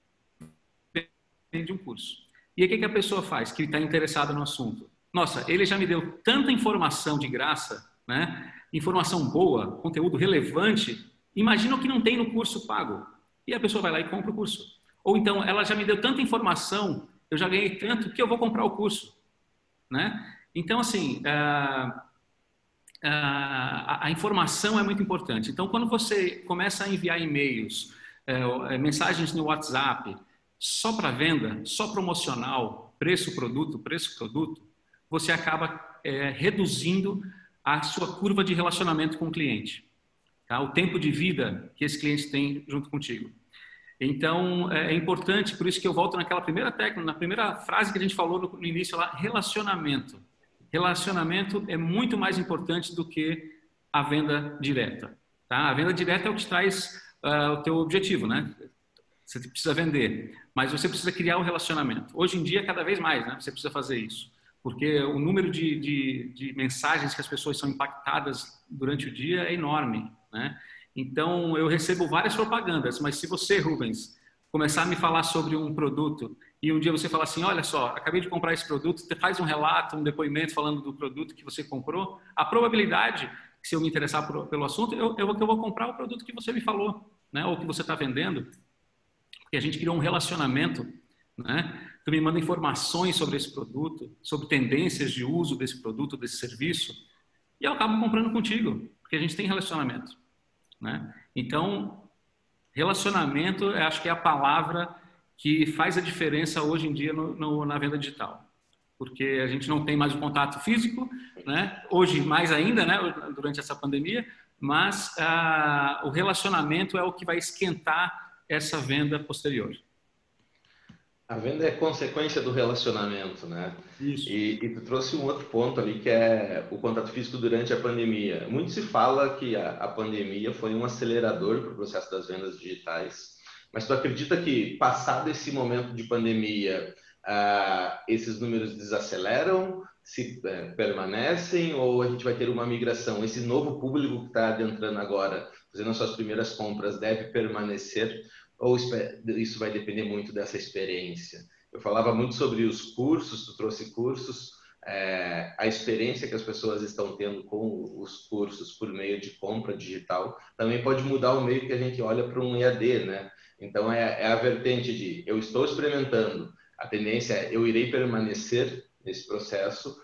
Speaker 2: vende um curso. E aí o que a pessoa faz, que está interessada no assunto? Nossa, ele já me deu tanta informação de graça, né? Informação boa, conteúdo relevante. Imagina o que não tem no curso pago. E a pessoa vai lá e compra o curso. Ou então, ela já me deu tanta informação, eu já ganhei tanto, que eu vou comprar o curso, né? Então, assim, a informação é muito importante. Então, quando você começa a enviar e-mails, mensagens no WhatsApp, só para venda, só promocional, preço produto, você acaba reduzindo a sua curva de relacionamento com o cliente, tá? O tempo de vida que esse cliente tem junto contigo. Então, é importante, por isso que eu volto naquela primeira técnica, na primeira frase que a gente falou no início lá, relacionamento. Relacionamento é muito mais importante do que a venda direta, tá? A venda direta é o que traz o teu objetivo, né? Você precisa vender, mas você precisa criar um relacionamento. Hoje em dia, cada vez mais, né? Você precisa fazer isso, porque o número de mensagens que as pessoas são impactadas durante o dia é enorme, né? Então, eu recebo várias propagandas, mas se você, Rubens, começar a me falar sobre um produto e um dia você falar assim, olha só, acabei de comprar esse produto, você faz um relato, um depoimento falando do produto que você comprou, a probabilidade, se eu me interessar pelo assunto, eu vou comprar o produto que você me falou, né? Ou que você está vendendo, porque a gente criou um relacionamento, né? Tu me manda informações sobre esse produto, sobre tendências de uso desse produto, desse serviço, e eu acabo comprando contigo, porque a gente tem relacionamento, né? Então, relacionamento, eu acho que é a palavra que faz a diferença hoje em dia na venda digital. Porque a gente não tem mais o contato físico, né? Hoje mais ainda, né? Durante essa pandemia, mas o relacionamento é o que vai esquentar essa venda posterior.
Speaker 3: A venda é consequência do relacionamento, né?
Speaker 2: Isso.
Speaker 3: E tu trouxe um outro ponto ali, que é o contato físico durante a pandemia. Muito se fala que a pandemia foi um acelerador para o processo das vendas digitais, mas tu acredita que, passado esse momento de pandemia, esses números desaceleram, se permanecem, ou a gente vai ter uma migração? Esse novo público que está adentrando agora, fazendo as suas primeiras compras, deve permanecer? Ou isso vai depender muito dessa experiência? Eu falava muito sobre os cursos, tu trouxe cursos, a experiência que as pessoas estão tendo com os cursos por meio de compra digital também pode mudar o meio que a gente olha para um EAD, né? Então, é a vertente de eu estou experimentando, a tendência é eu irei permanecer nesse processo,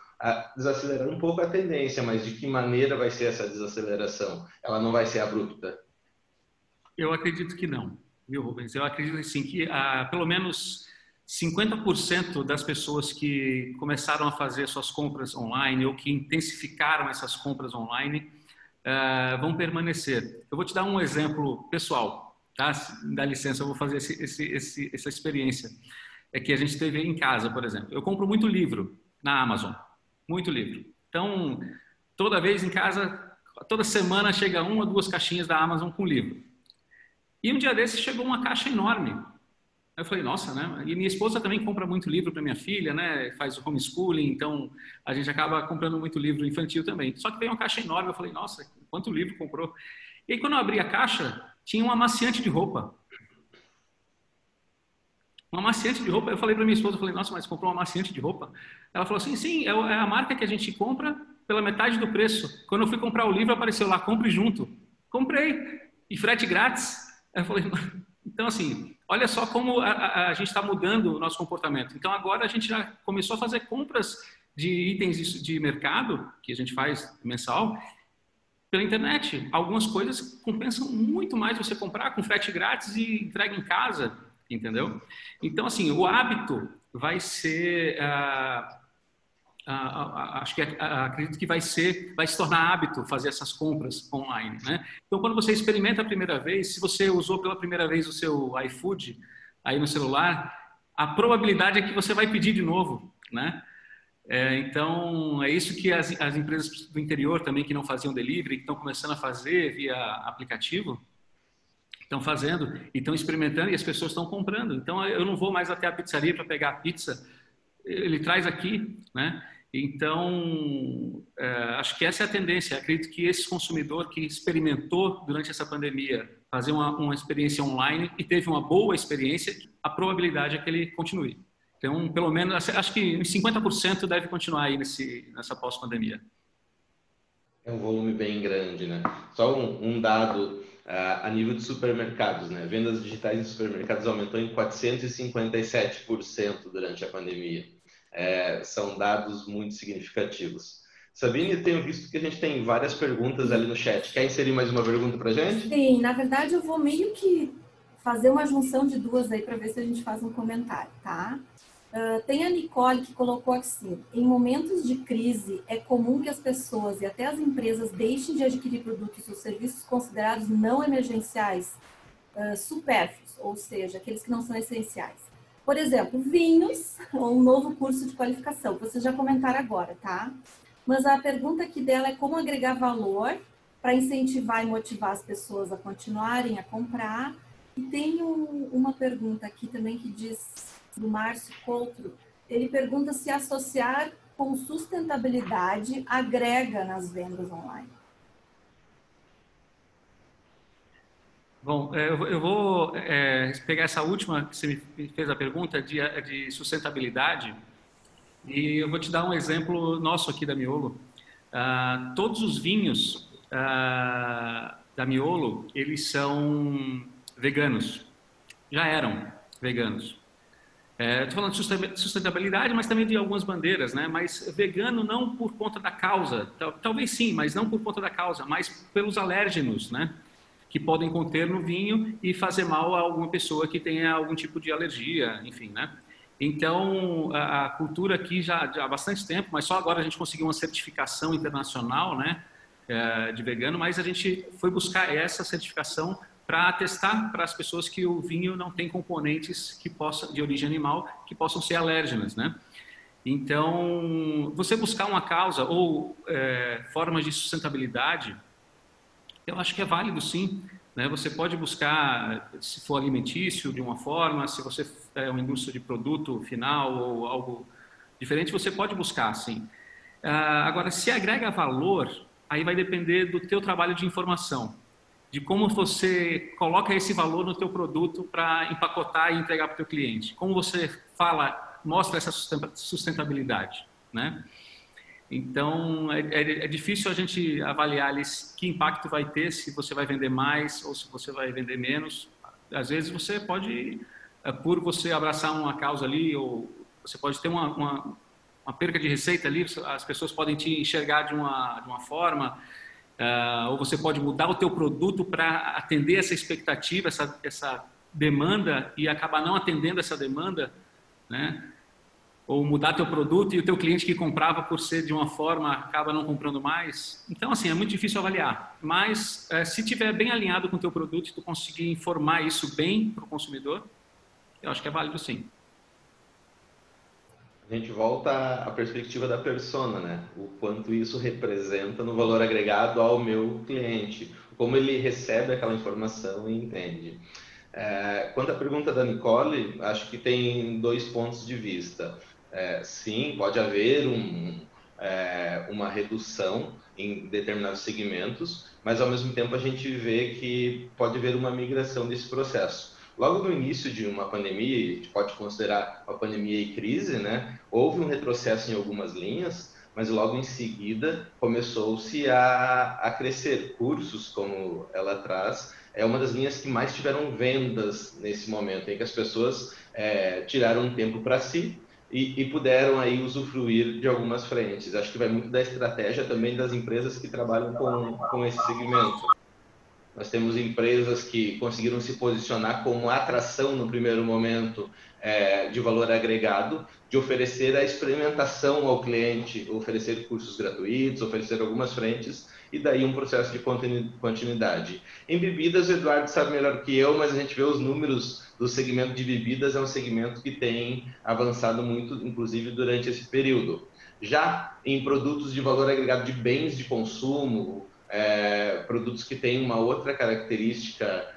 Speaker 3: desacelerando um pouco a tendência, mas de que maneira vai ser essa desaceleração? Ela não vai ser abrupta?
Speaker 2: Eu acredito que não, viu, Rubens? Eu acredito assim, que pelo menos 50% das pessoas que começaram a fazer suas compras online ou que intensificaram essas compras online vão permanecer. Eu vou te dar um exemplo pessoal, tá? Dá licença, eu vou fazer essa experiência. É que a gente teve em casa, por exemplo. Eu compro muito livro na Amazon, muito livro. Então, toda vez em casa, toda semana chega 1 ou 2 caixinhas da Amazon com livro. E um dia desses chegou uma caixa enorme. Eu falei, nossa, né? E minha esposa também compra muito livro para minha filha, né? Faz o homeschooling, então a gente acaba comprando muito livro infantil também. Só que veio uma caixa enorme, eu falei, nossa, quanto livro comprou? E aí, quando eu abri a caixa, tinha um amaciante de roupa. Um amaciante de roupa. Eu falei para minha esposa, eu falei, nossa, mas comprou um amaciante de roupa? Ela falou assim, sim, é a marca que a gente compra pela metade do preço. Quando eu fui comprar o livro, apareceu lá, compre junto. Comprei. E frete grátis. Eu falei, então assim, olha só como a gente está mudando o nosso comportamento. Então agora a gente já começou a fazer compras de itens de mercado, que a gente faz mensal, pela internet. Algumas coisas compensam muito mais você comprar com frete grátis e entrega em casa, entendeu? Então assim, o hábito vai ser... acho que acredito que vai se tornar hábito fazer essas compras online, né? Então, quando você experimenta a primeira vez, se você usou pela primeira vez o seu iFood aí no celular, a probabilidade é que você vai pedir de novo, né? Então, é isso que as empresas do interior também que não faziam delivery, que estão começando a fazer via aplicativo, estão fazendo e estão experimentando e as pessoas estão comprando. Então, eu não vou mais até a pizzaria para pegar a pizza, ele traz aqui, né? Então, acho que essa é a tendência. Acredito que esse consumidor que experimentou durante essa pandemia fazer uma experiência online e teve uma boa experiência, a probabilidade é que ele continue. Então, pelo menos, acho que uns 50% deve continuar aí nessa pós-pandemia.
Speaker 3: É um volume bem grande, né? Só um dado a nível de supermercados, né? Vendas digitais em supermercados aumentou em 457% durante a pandemia. São dados muito significativos. Sabine, eu tenho visto que a gente tem várias perguntas ali no chat. Quer inserir mais uma pergunta para a gente?
Speaker 1: Sim, na verdade eu vou meio que fazer uma junção de duas aí para ver se a gente faz um comentário, tá? Tem a Nicole que colocou assim: em momentos de crise, é comum que as pessoas e até as empresas deixem de adquirir produtos ou serviços considerados não emergenciais, supérfluos, ou seja, aqueles que não são essenciais. Por exemplo, vinhos ou um novo curso de qualificação, que vocês já comentaram agora, tá? Mas a pergunta aqui dela é como agregar valor para incentivar e motivar as pessoas a continuarem a comprar. E tem uma pergunta aqui também que diz, do Márcio Coutro, ele pergunta se associar com sustentabilidade agrega nas vendas online.
Speaker 2: Bom, eu vou pegar essa última que você me fez a pergunta de sustentabilidade e eu vou te dar um exemplo nosso aqui da Miolo. Todos os vinhos da Miolo, eles são veganos, já eram veganos. Estou falando de sustentabilidade, mas também de algumas bandeiras, né? Mas vegano não por conta da causa, talvez sim, mas não por conta da causa, mas pelos alérgenos, né? Que podem conter no vinho e fazer mal a alguma pessoa que tenha algum tipo de alergia, enfim, né? Então, a cultura aqui já há bastante tempo, mas só agora a gente conseguiu uma certificação internacional, né? De vegano, mas a gente foi buscar essa certificação para atestar para as pessoas que o vinho não tem componentes de origem animal que possam ser alérgenas, né? Então, você buscar uma causa ou formas de sustentabilidade, eu acho que é válido sim, né? Você pode buscar, se for alimentício, de uma forma, se você é uma indústria de produto final ou algo diferente, você pode buscar sim. Agora, se agrega valor, aí vai depender do teu trabalho de informação, de como você coloca esse valor no teu produto para empacotar e entregar para o teu cliente. Como você mostra essa sustentabilidade, né? Então, é difícil a gente avaliar que impacto vai ter, se você vai vender mais ou se você vai vender menos. Às vezes você pode, por você abraçar uma causa ali, ou você pode ter uma perca de receita ali, as pessoas podem te enxergar de uma forma, ou você pode mudar o teu produto para atender essa expectativa, essa demanda e acabar não atendendo essa demanda, né? Ou mudar teu produto e o teu cliente que comprava por ser de uma forma acaba não comprando mais. Então, assim, é muito difícil avaliar. Mas, se tiver bem alinhado com o teu produto e tu conseguir informar isso bem para o consumidor, eu acho que é válido sim.
Speaker 3: A gente volta à perspectiva da persona, né? O quanto isso representa no valor agregado ao meu cliente, como ele recebe aquela informação e entende. Quanto à pergunta da Nicole, acho que tem dois pontos de vista. Sim, pode haver uma redução em determinados segmentos, mas ao mesmo tempo a gente vê que pode haver uma migração desse processo. Logo no início de uma pandemia, a gente pode considerar uma pandemia e crise, né? Houve um retrocesso em algumas linhas, mas logo em seguida começou-se a crescer. Cursos, como ela traz, é uma das linhas que mais tiveram vendas nesse momento, em que as pessoas tiraram um tempo para si e puderam aí usufruir de algumas frentes. Acho que vai muito da estratégia também das empresas que trabalham com esse segmento. Nós temos empresas que conseguiram se posicionar como atração no primeiro momento de valor agregado, de oferecer a experimentação ao cliente, oferecer cursos gratuitos, oferecer algumas frentes e daí um processo de continuidade. Em bebidas, o Eduardo sabe melhor que eu, mas a gente vê os números do segmento de bebidas, é um segmento que tem avançado muito, inclusive durante esse período. Já em produtos de valor agregado de bens de consumo, produtos que têm uma outra característica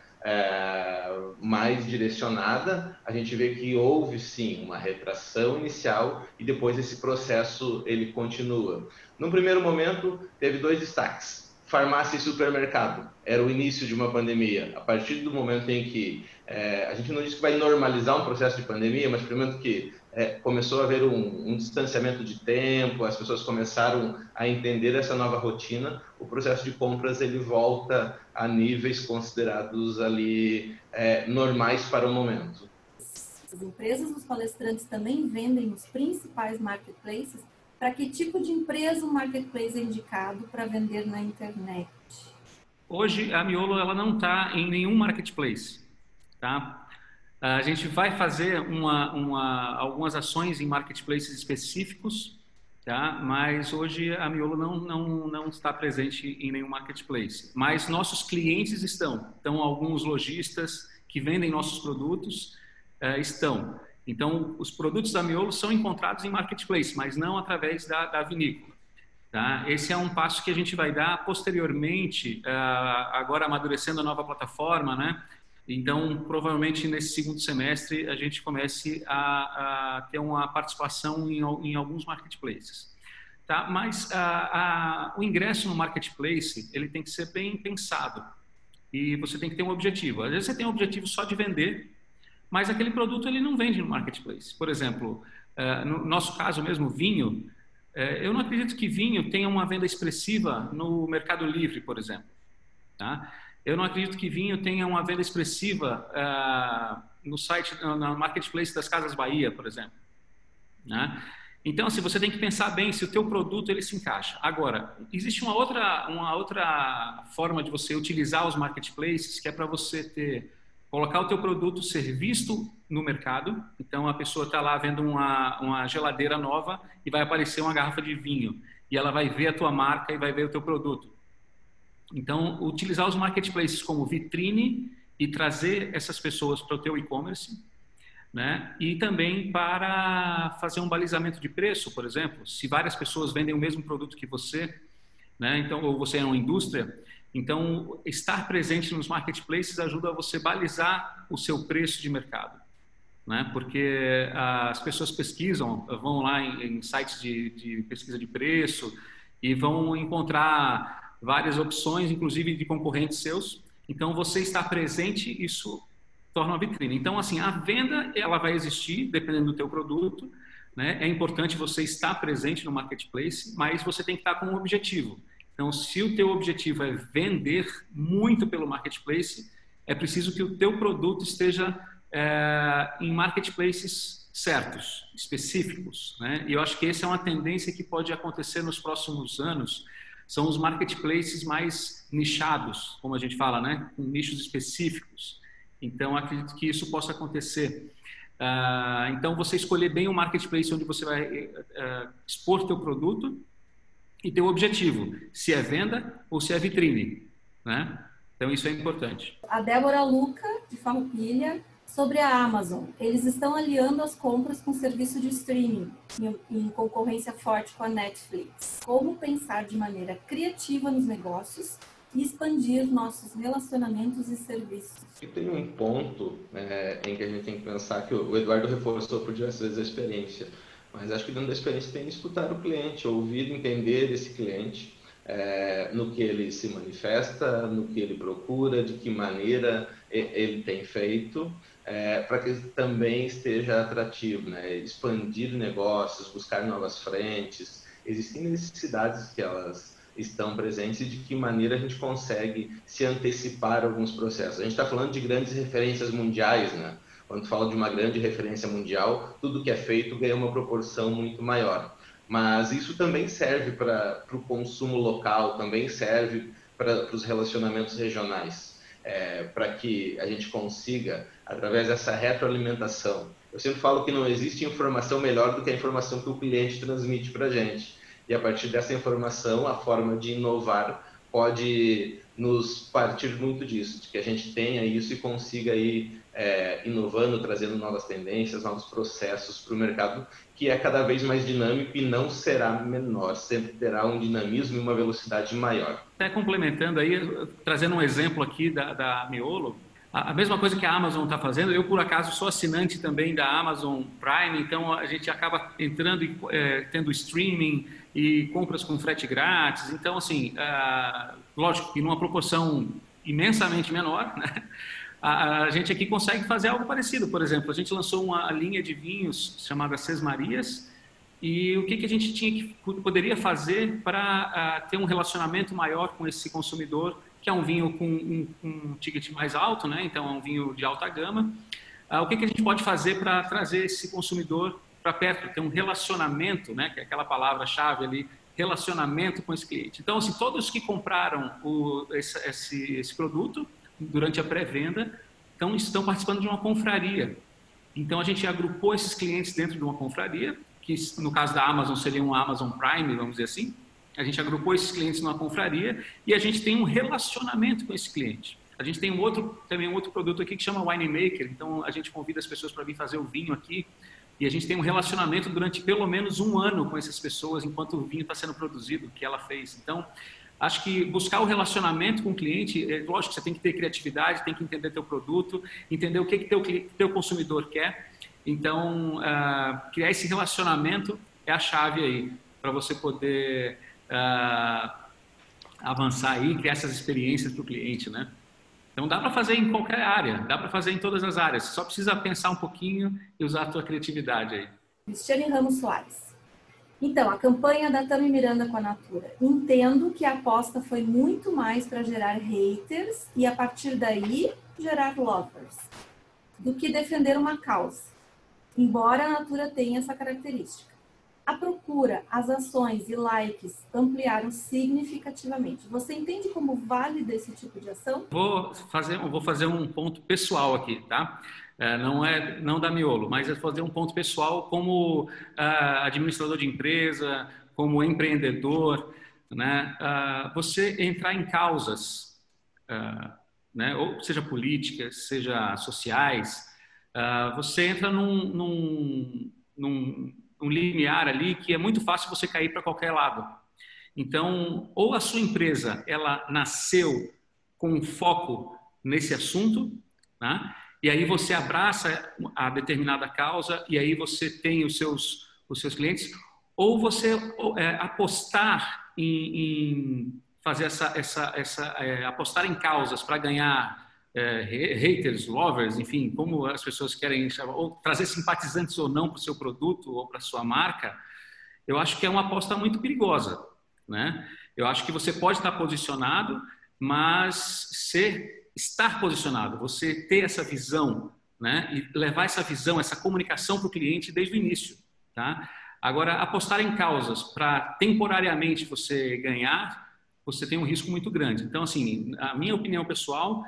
Speaker 3: mais direcionada, a gente vê que houve sim uma retração inicial e depois esse processo ele continua. No primeiro momento teve dois destaques: farmácia e supermercado. Era o início de uma pandemia. A partir do momento em que a gente não diz que vai normalizar um processo de pandemia, mas pelo menos que começou a haver um distanciamento de tempo, as pessoas começaram a entender essa nova rotina, o processo de compras ele volta a níveis considerados ali normais para o momento.
Speaker 1: As empresas, os palestrantes também vendem nos principais marketplaces. Para que tipo de empresa o marketplace é indicado para vender na internet?
Speaker 2: Hoje a Miolo ela não está em nenhum marketplace, tá? A gente vai fazer algumas ações em marketplaces específicos, tá? Mas hoje a Miolo não está presente em nenhum marketplace. Mas nossos clientes estão. Então, alguns lojistas que vendem nossos produtos estão. Então, os produtos da Miolo são encontrados em marketplace, mas não através da vinícola. Tá? Esse é um passo que a gente vai dar posteriormente, agora amadurecendo a nova plataforma, né? Então, provavelmente nesse segundo semestre a gente comece a ter uma participação em alguns marketplaces. Tá? Mas o ingresso no marketplace ele tem que ser bem pensado e você tem que ter um objetivo. Às vezes você tem um objetivo só de vender, mas aquele produto ele não vende no marketplace. Por exemplo, no nosso caso mesmo, vinho, eu não acredito que vinho tenha uma venda expressiva no Mercado Livre, por exemplo. Tá? Eu não acredito que vinho tenha uma venda expressiva no site, no marketplace das Casas Bahia, por exemplo. Né? Então, assim, você tem que pensar bem se o teu produto ele se encaixa. Agora, existe uma outra forma de você utilizar os marketplaces, que é para você colocar o teu produto ser visto no mercado. Então, a pessoa está lá vendo uma geladeira nova e vai aparecer uma garrafa de vinho. E ela vai ver a tua marca e vai ver o teu produto. Então, utilizar os marketplaces como vitrine e trazer essas pessoas para o teu e-commerce, né? E também para fazer um balizamento de preço, por exemplo. Se várias pessoas vendem o mesmo produto que você, né? Então, ou você é uma indústria, então estar presente nos marketplaces ajuda você a balizar o seu preço de mercado, né? Porque as pessoas pesquisam, vão lá em sites de pesquisa de preço e vão encontrar várias opções, inclusive de concorrentes seus. Então, você estar presente, isso torna uma vitrine. Então, assim, a venda, ela vai existir, dependendo do teu produto, né? É importante você estar presente no marketplace, mas você tem que estar com um objetivo. Então, se o teu objetivo é vender muito pelo marketplace, é preciso que o teu produto esteja em marketplaces certos, específicos, né? E eu acho que essa é uma tendência que pode acontecer nos próximos anos. São os marketplaces mais nichados, como a gente fala, né? Com nichos específicos. Então, acredito que isso possa acontecer. Então, você escolher bem o marketplace onde você vai expor teu produto e ter o objetivo, se é venda ou se é vitrine, né? Então, isso é importante.
Speaker 1: A Débora Luca, de Farroupilha, sobre a Amazon. Eles estão aliando as compras com serviço de streaming, em concorrência forte com a Netflix. Como pensar de maneira criativa nos negócios e expandir nossos relacionamentos e serviços?
Speaker 3: E tem um ponto em que a gente tem que pensar, que o Eduardo reforçou por diversas vezes a experiência, mas acho que dentro da experiência tem que escutar o cliente, ouvir, entender esse cliente, no que ele se manifesta, no que ele procura, de que maneira ele tem feito, para que também esteja atrativo, né? Expandir negócios, buscar novas frentes. Existem necessidades que elas estão presentes e de que maneira a gente consegue se antecipar a alguns processos. A gente está falando de grandes referências mundiais, né? Quando fala de uma grande referência mundial, tudo que é feito ganha uma proporção muito maior. Mas isso também serve para o consumo local, também serve para os relacionamentos regionais, para que a gente consiga, através dessa retroalimentação. Eu sempre falo que não existe informação melhor do que a informação que o cliente transmite para a gente. E a partir dessa informação, a forma de inovar pode nos partir muito disso, de que a gente tenha isso e consiga ir inovando, trazendo novas tendências, novos processos para o mercado, que é cada vez mais dinâmico e não será menor, sempre terá um dinamismo e uma velocidade maior.
Speaker 2: Até complementando aí, trazendo um exemplo aqui da Miolo, a mesma coisa que a Amazon está fazendo. Eu, por acaso, sou assinante também da Amazon Prime, então a gente acaba entrando e tendo streaming e compras com frete grátis. Então, assim, lógico que numa proporção imensamente menor, né? A gente aqui consegue fazer algo parecido. Por exemplo, a gente lançou uma linha de vinhos chamada Sesmarias, e o que a gente poderia fazer para ter um relacionamento maior com esse consumidor, que é um vinho com um ticket mais alto, né? Então é um vinho de alta gama. O que a gente pode fazer para trazer esse consumidor para perto, ter um relacionamento, né? Que é aquela palavra-chave ali, relacionamento com esse cliente. Então, assim, todos que compraram esse produto durante a pré-venda estão participando de uma confraria. Então, a gente agrupou esses clientes dentro de uma confraria, que no caso da Amazon seria um Amazon Prime, vamos dizer assim. A gente agrupou esses clientes numa confraria e a gente tem um relacionamento com esse cliente. A gente tem também um outro produto aqui que chama Wine Maker, então a gente convida as pessoas para vir fazer o vinho aqui e a gente tem um relacionamento durante pelo menos um ano com essas pessoas enquanto o vinho está sendo produzido, que ela fez. Então, acho que buscar o relacionamento com o cliente, lógico que você tem que ter criatividade, tem que entender teu produto, entender o que teu consumidor quer. Então, criar esse relacionamento é a chave aí para você poder avançar aí, criar essas experiências para o cliente, né? Então, dá para fazer em qualquer área, dá para fazer em todas as áreas. Só precisa pensar um pouquinho e usar a tua criatividade aí.
Speaker 1: Cristiane Ramos Soares. Então, a campanha da Tami Miranda com a Natura. Entendo que a aposta foi muito mais para gerar haters e, a partir daí, gerar lovers, do que defender uma causa, embora a Natura tenha essa característica. A procura, as ações e likes ampliaram significativamente. Você entende como válida esse tipo de ação?
Speaker 2: Vou fazer um ponto pessoal aqui, tá? Não da Miolo, mas é fazer um ponto pessoal como administrador de empresa, como empreendedor, né? Você entrar em causas, né? Ou seja políticas, seja sociais, você entra num limiar ali que é muito fácil você cair para qualquer lado. Então, ou a sua empresa ela nasceu com um foco nesse assunto, né? E aí você abraça a determinada causa e aí você tem os seus clientes, ou você apostar em fazer apostar em causas para ganhar haters, lovers, enfim, como as pessoas querem chamar, ou trazer simpatizantes ou não para o seu produto ou para a sua marca, eu acho que é uma aposta muito perigosa, né? Eu acho que você pode estar posicionado, mas estar posicionado, você ter essa visão, né? E levar essa visão, essa comunicação para o cliente desde o início, tá? Agora, apostar em causas para temporariamente você ganhar, você tem um risco muito grande. Então, assim, a minha opinião pessoal,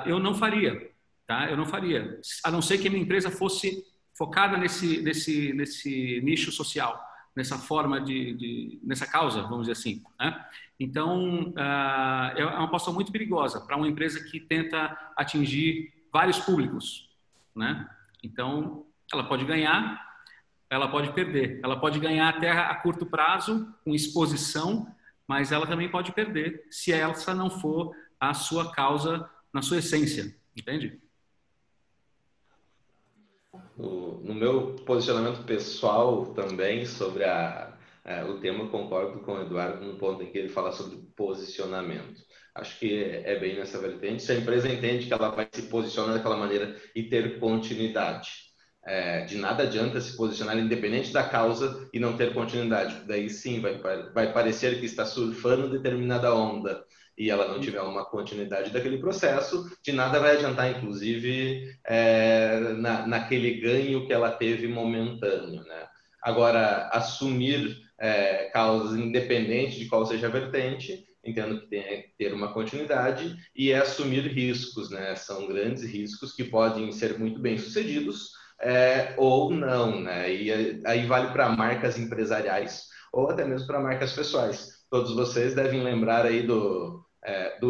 Speaker 2: eu não faria, tá? Eu não faria, a não ser que a minha empresa fosse focada nesse nicho social, nessa forma nessa causa, vamos dizer assim, né? Então, é uma aposta muito perigosa para uma empresa que tenta atingir vários públicos, né? Então, ela pode ganhar, ela pode perder, ela pode ganhar até a curto prazo, com exposição, mas ela também pode perder se essa não for a sua causa na sua essência, entende?
Speaker 3: No meu posicionamento pessoal também sobre o tema, concordo com o Eduardo no ponto em que ele fala sobre posicionamento. Acho que é bem nessa vertente. Se a empresa entende que ela vai se posicionar daquela maneira e ter continuidade, de nada adianta se posicionar independente da causa e não ter continuidade. Daí sim vai parecer que está surfando determinada onda e ela não tiver uma continuidade daquele processo, de nada vai adiantar, inclusive, naquele ganho que ela teve momentâneo, né? Agora, assumir causas independente de qual seja a vertente, entendo que tem que ter uma continuidade e assumir riscos, né? São grandes riscos que podem ser muito bem sucedidos ou não, né? E aí vale para marcas empresariais ou até mesmo para marcas pessoais. Todos vocês devem lembrar aí do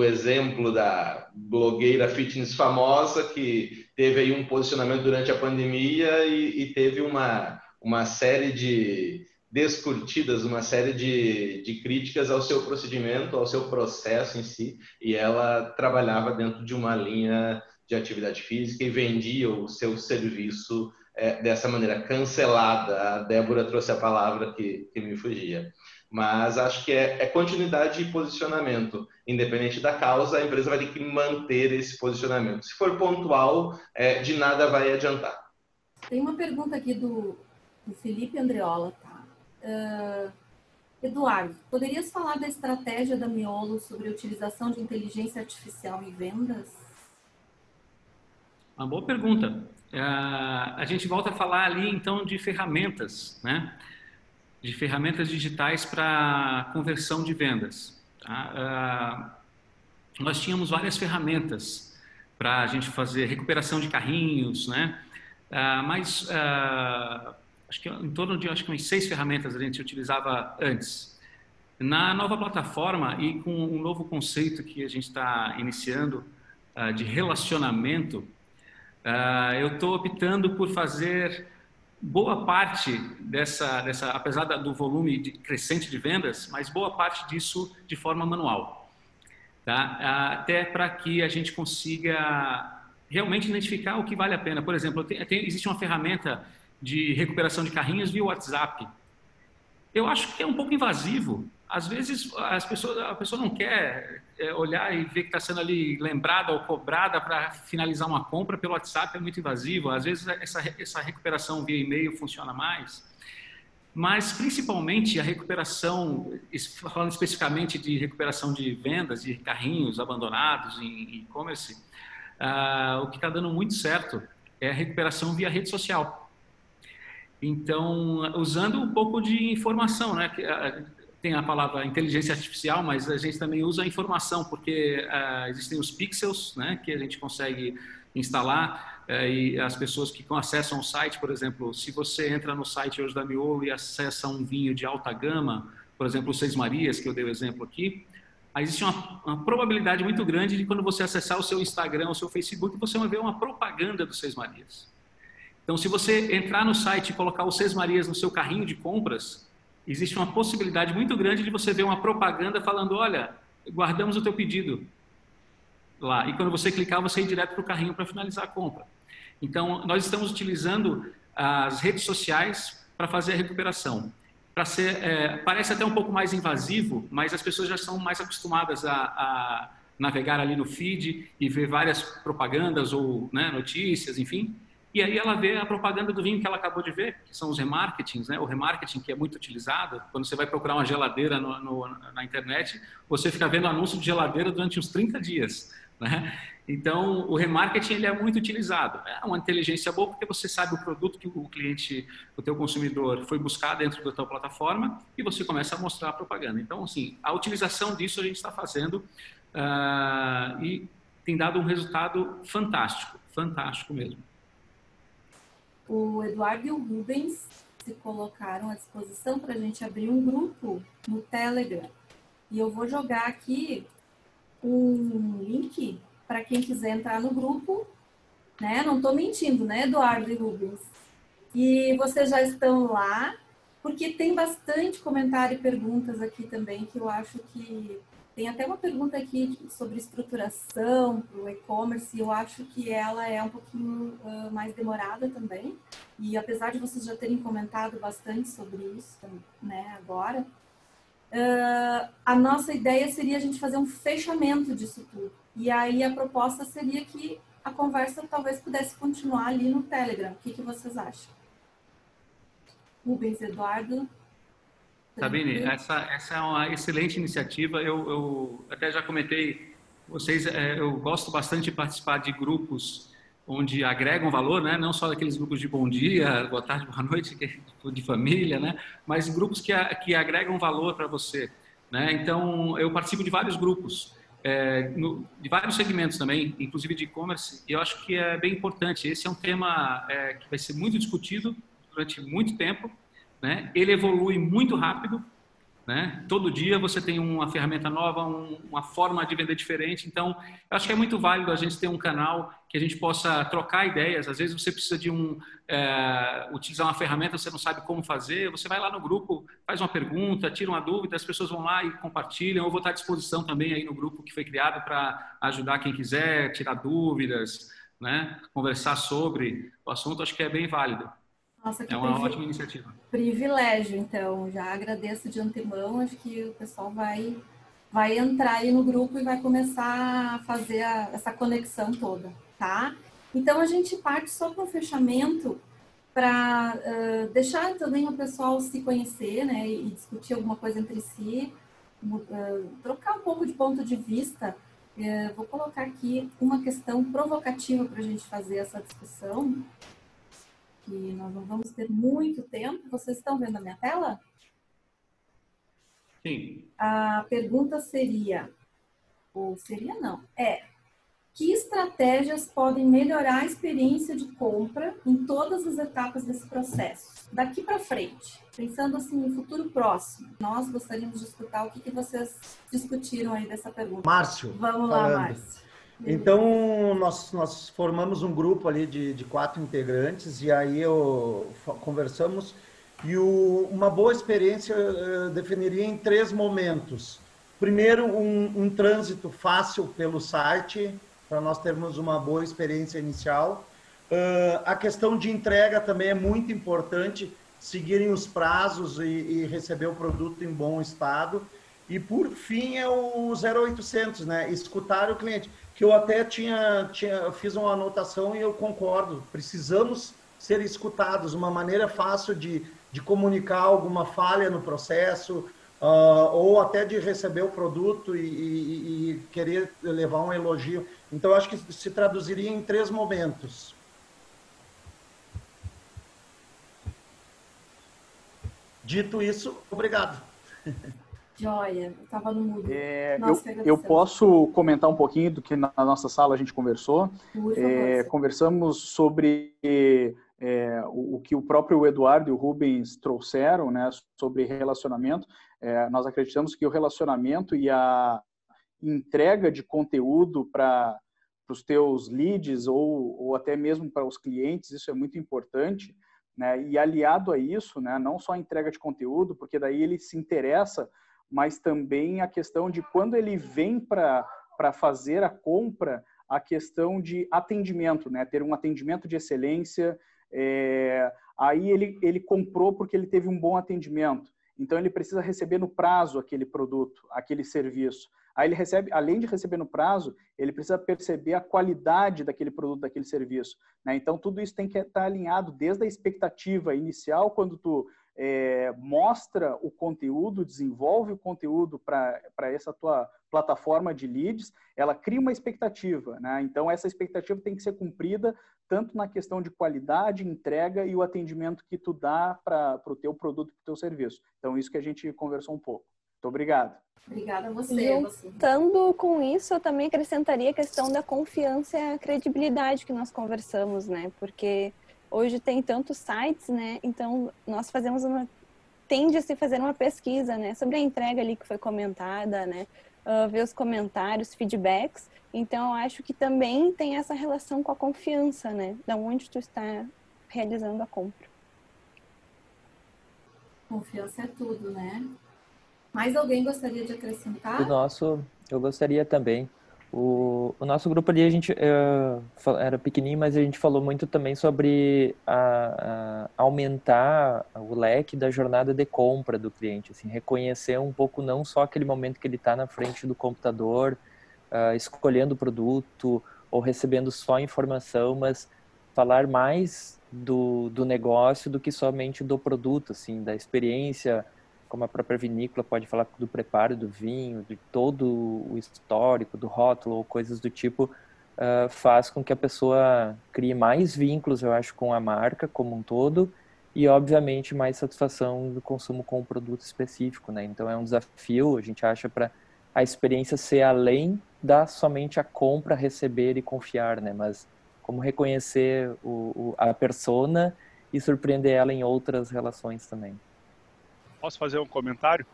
Speaker 3: exemplo da blogueira fitness famosa que teve aí um posicionamento durante a pandemia e teve uma série de descurtidas, uma série de críticas ao seu procedimento, ao seu processo em si, e ela trabalhava dentro de uma linha de atividade física e vendia o seu serviço dessa maneira, cancelada. A Débora trouxe a palavra que me fugia. Mas acho que é continuidade e posicionamento. Independente da causa, a empresa vai ter que manter esse posicionamento. Se for pontual, de nada vai adiantar.
Speaker 1: Tem uma pergunta aqui do Felipe Andreola, tá? Eduardo, poderias falar da estratégia da Miolo sobre a utilização de inteligência artificial em vendas?
Speaker 2: Uma boa pergunta. A gente volta a falar ali, então, de ferramentas, né? De ferramentas digitais para conversão de vendas. Tá? Nós tínhamos várias ferramentas para a gente fazer recuperação de carrinhos, né? Acho que em torno de umas 6 ferramentas a gente utilizava antes. Na nova plataforma e com um novo conceito que a gente está iniciando de relacionamento, eu estou optando por fazer boa parte apesar do volume crescente de vendas, mas boa parte disso de forma manual, tá? Até para que a gente consiga realmente identificar o que vale a pena. Por exemplo, existe uma ferramenta de recuperação de carrinhos via WhatsApp. Eu acho que é um pouco invasivo. Às vezes a pessoa não quer olhar e ver que está sendo ali lembrada ou cobrada para finalizar uma compra pelo WhatsApp, é muito invasivo. Às vezes essa recuperação via e-mail funciona mais. Mas principalmente a recuperação, falando especificamente de recuperação de vendas de carrinhos abandonados em e-commerce, o que está dando muito certo é a recuperação via rede social. Então, usando um pouco de informação, né? Tem a palavra inteligência artificial, mas a gente também usa a informação, porque existem os pixels, né, que a gente consegue instalar, e as pessoas que acessam o site, por exemplo, se você entra no site hoje da Miolo e acessa um vinho de alta gama, por exemplo, o Seis Marias, que eu dei o exemplo aqui, existe uma probabilidade muito grande de quando você acessar o seu Instagram, o seu Facebook, você vai ver uma propaganda do Seis Marias. Então, se você entrar no site e colocar o Seis Marias no seu carrinho de compras, existe uma possibilidade muito grande de você ver uma propaganda falando, olha, guardamos o teu pedido lá. E quando você clicar, você ir direto para o carrinho para finalizar a compra. Então, nós estamos utilizando as redes sociais para fazer a recuperação. Parece até um pouco mais invasivo, mas as pessoas já são mais acostumadas a navegar ali no feed e ver várias propagandas ou, né, notícias, enfim. E aí ela vê a propaganda do vinho que ela acabou de ver, que são os remarketings, né? O remarketing que é muito utilizado, quando você vai procurar uma geladeira na internet, você fica vendo anúncio de geladeira durante uns 30 dias, né? Então, o remarketing ele é muito utilizado. É uma inteligência boa porque você sabe o produto que o cliente, o teu consumidor, foi buscar dentro da tua plataforma e você começa a mostrar a propaganda. Então, assim, a utilização disso a gente está fazendo e tem dado um resultado fantástico, fantástico mesmo.
Speaker 1: O Eduardo e o Rubens se colocaram à disposição para a gente abrir um grupo no Telegram. E eu vou jogar aqui um link para quem quiser entrar no grupo, né? Não estou mentindo, né, Eduardo e Rubens? E vocês já estão lá, porque tem bastante comentário e perguntas aqui também, que eu acho que... Tem até uma pergunta aqui sobre estruturação para o e-commerce, e eu acho que ela é um pouquinho mais demorada também. E apesar de vocês já terem comentado bastante sobre isso, né, agora, a nossa ideia seria a gente fazer um fechamento disso tudo. E aí a proposta seria que a conversa talvez pudesse continuar ali no Telegram. O que vocês acham? Rubens, Eduardo?
Speaker 2: Sabine, essa é uma excelente iniciativa. Eu até já comentei, eu gosto bastante de participar de grupos onde agregam valor, né? Não só daqueles grupos de bom dia, boa tarde, boa noite, de família, né? Mas grupos que agregam valor para você, né? Então, eu participo de vários grupos, de vários segmentos também, inclusive de e-commerce, e eu acho que é bem importante. Esse é um tema que vai ser muito discutido durante muito tempo, né? Ele evolui muito rápido, né? Todo dia você tem uma ferramenta nova, uma forma de vender diferente. Então, eu acho que é muito válido a gente ter um canal que a gente possa trocar ideias. Às vezes você precisa de utilizar uma ferramenta, você não sabe como fazer, você vai lá no grupo, faz uma pergunta, tira uma dúvida, as pessoas vão lá e compartilham. Eu vou estar à disposição também aí no grupo que foi criado para ajudar quem quiser, tirar dúvidas, né? Conversar sobre o assunto. Acho que é bem válido.
Speaker 1: Nossa, que
Speaker 2: é uma ótima iniciativa.
Speaker 1: Privilégio, então. Já agradeço de antemão. Acho que o pessoal vai entrar aí no grupo e vai começar a fazer essa conexão toda, tá? Então, a gente parte só para o fechamento para deixar também o pessoal se conhecer, né? E discutir alguma coisa entre si, trocar um pouco de ponto de vista. Vou colocar aqui uma questão provocativa para a gente fazer essa discussão. Que nós não vamos ter muito tempo. Vocês estão vendo a minha tela?
Speaker 2: Sim.
Speaker 1: A pergunta seria, ou seria não, Que estratégias podem melhorar a experiência de compra em todas as etapas desse processo? Daqui para frente, pensando assim no futuro próximo, nós gostaríamos de escutar o que vocês discutiram aí dessa pergunta.
Speaker 4: Márcio,
Speaker 1: vamos lá, Márcio.
Speaker 4: Então, nós formamos um grupo ali de 4 integrantes e aí conversamos e uma boa experiência definiria em 3 momentos. Primeiro, um trânsito fácil pelo site, para nós termos uma boa experiência inicial. A questão de entrega também é muito importante, seguirem os prazos e receber o produto em bom estado. E, por fim, é o 0800, né? Escutar o cliente, que eu até fiz uma anotação e eu concordo. Precisamos ser escutados, uma maneira fácil de comunicar alguma falha no processo, ou até de receber o produto e querer levar um elogio. Então, acho que se traduziria em 3 momentos. Dito isso, obrigado.
Speaker 1: Joia, eu estava no mudo.
Speaker 5: Eu posso comentar um pouquinho do que na nossa sala a gente conversou. Conversamos sobre o que o próprio Eduardo e o Rubens trouxeram, né, sobre relacionamento. Nós acreditamos que o relacionamento e a entrega de conteúdo para os teus leads ou até mesmo para os clientes, isso é muito importante, né? E aliado a isso, né, não só a entrega de conteúdo, porque daí ele se interessa, mas também a questão de quando ele vem para fazer a compra, a questão de atendimento, né? Ter um atendimento de excelência. Aí ele comprou porque ele teve um bom atendimento. Então, ele precisa receber no prazo aquele produto, aquele serviço. Aí ele recebe, além de receber no prazo, ele precisa perceber a qualidade daquele produto, daquele serviço, né? Então, tudo isso tem que estar alinhado desde a expectativa inicial, quando tu mostra o conteúdo, desenvolve o conteúdo para essa tua plataforma de leads, ela cria uma expectativa, né? Então, essa expectativa tem que ser cumprida tanto na questão de qualidade, entrega e o atendimento que tu dá para o teu produto, para o teu serviço. Então, isso que a gente conversou um pouco. Muito obrigado.
Speaker 1: Obrigada a você.
Speaker 6: Juntando com isso, eu também acrescentaria a questão da confiança e a credibilidade que nós conversamos, né? Porque hoje tem tantos sites, né? Então, nós tende a se fazer uma pesquisa, né? Sobre a entrega ali que foi comentada, né? Ver os comentários, feedbacks. Então, eu acho que também tem essa relação com a confiança, né? Da onde tu está realizando a compra.
Speaker 1: Confiança é tudo, né? Mais alguém gostaria de acrescentar?
Speaker 7: Eu gostaria também. O nosso grupo ali, a gente era pequenininho, mas a gente falou muito também sobre aumentar o leque da jornada de compra do cliente, assim, reconhecer um pouco não só aquele momento que ele está na frente do computador, escolhendo o produto ou recebendo só informação, mas falar mais do negócio do que somente do produto, assim, da experiência, como a própria vinícola pode falar do preparo do vinho, de todo o histórico, do rótulo ou coisas do tipo, faz com que a pessoa crie mais vínculos, eu acho, com a marca como um todo e, obviamente, mais satisfação do consumo com o produto específico, né? Então, é um desafio, a gente acha, para a experiência ser além da somente a compra, receber e confiar, né? Mas como reconhecer a persona e surpreender ela em outras relações também.
Speaker 8: Posso fazer um comentário?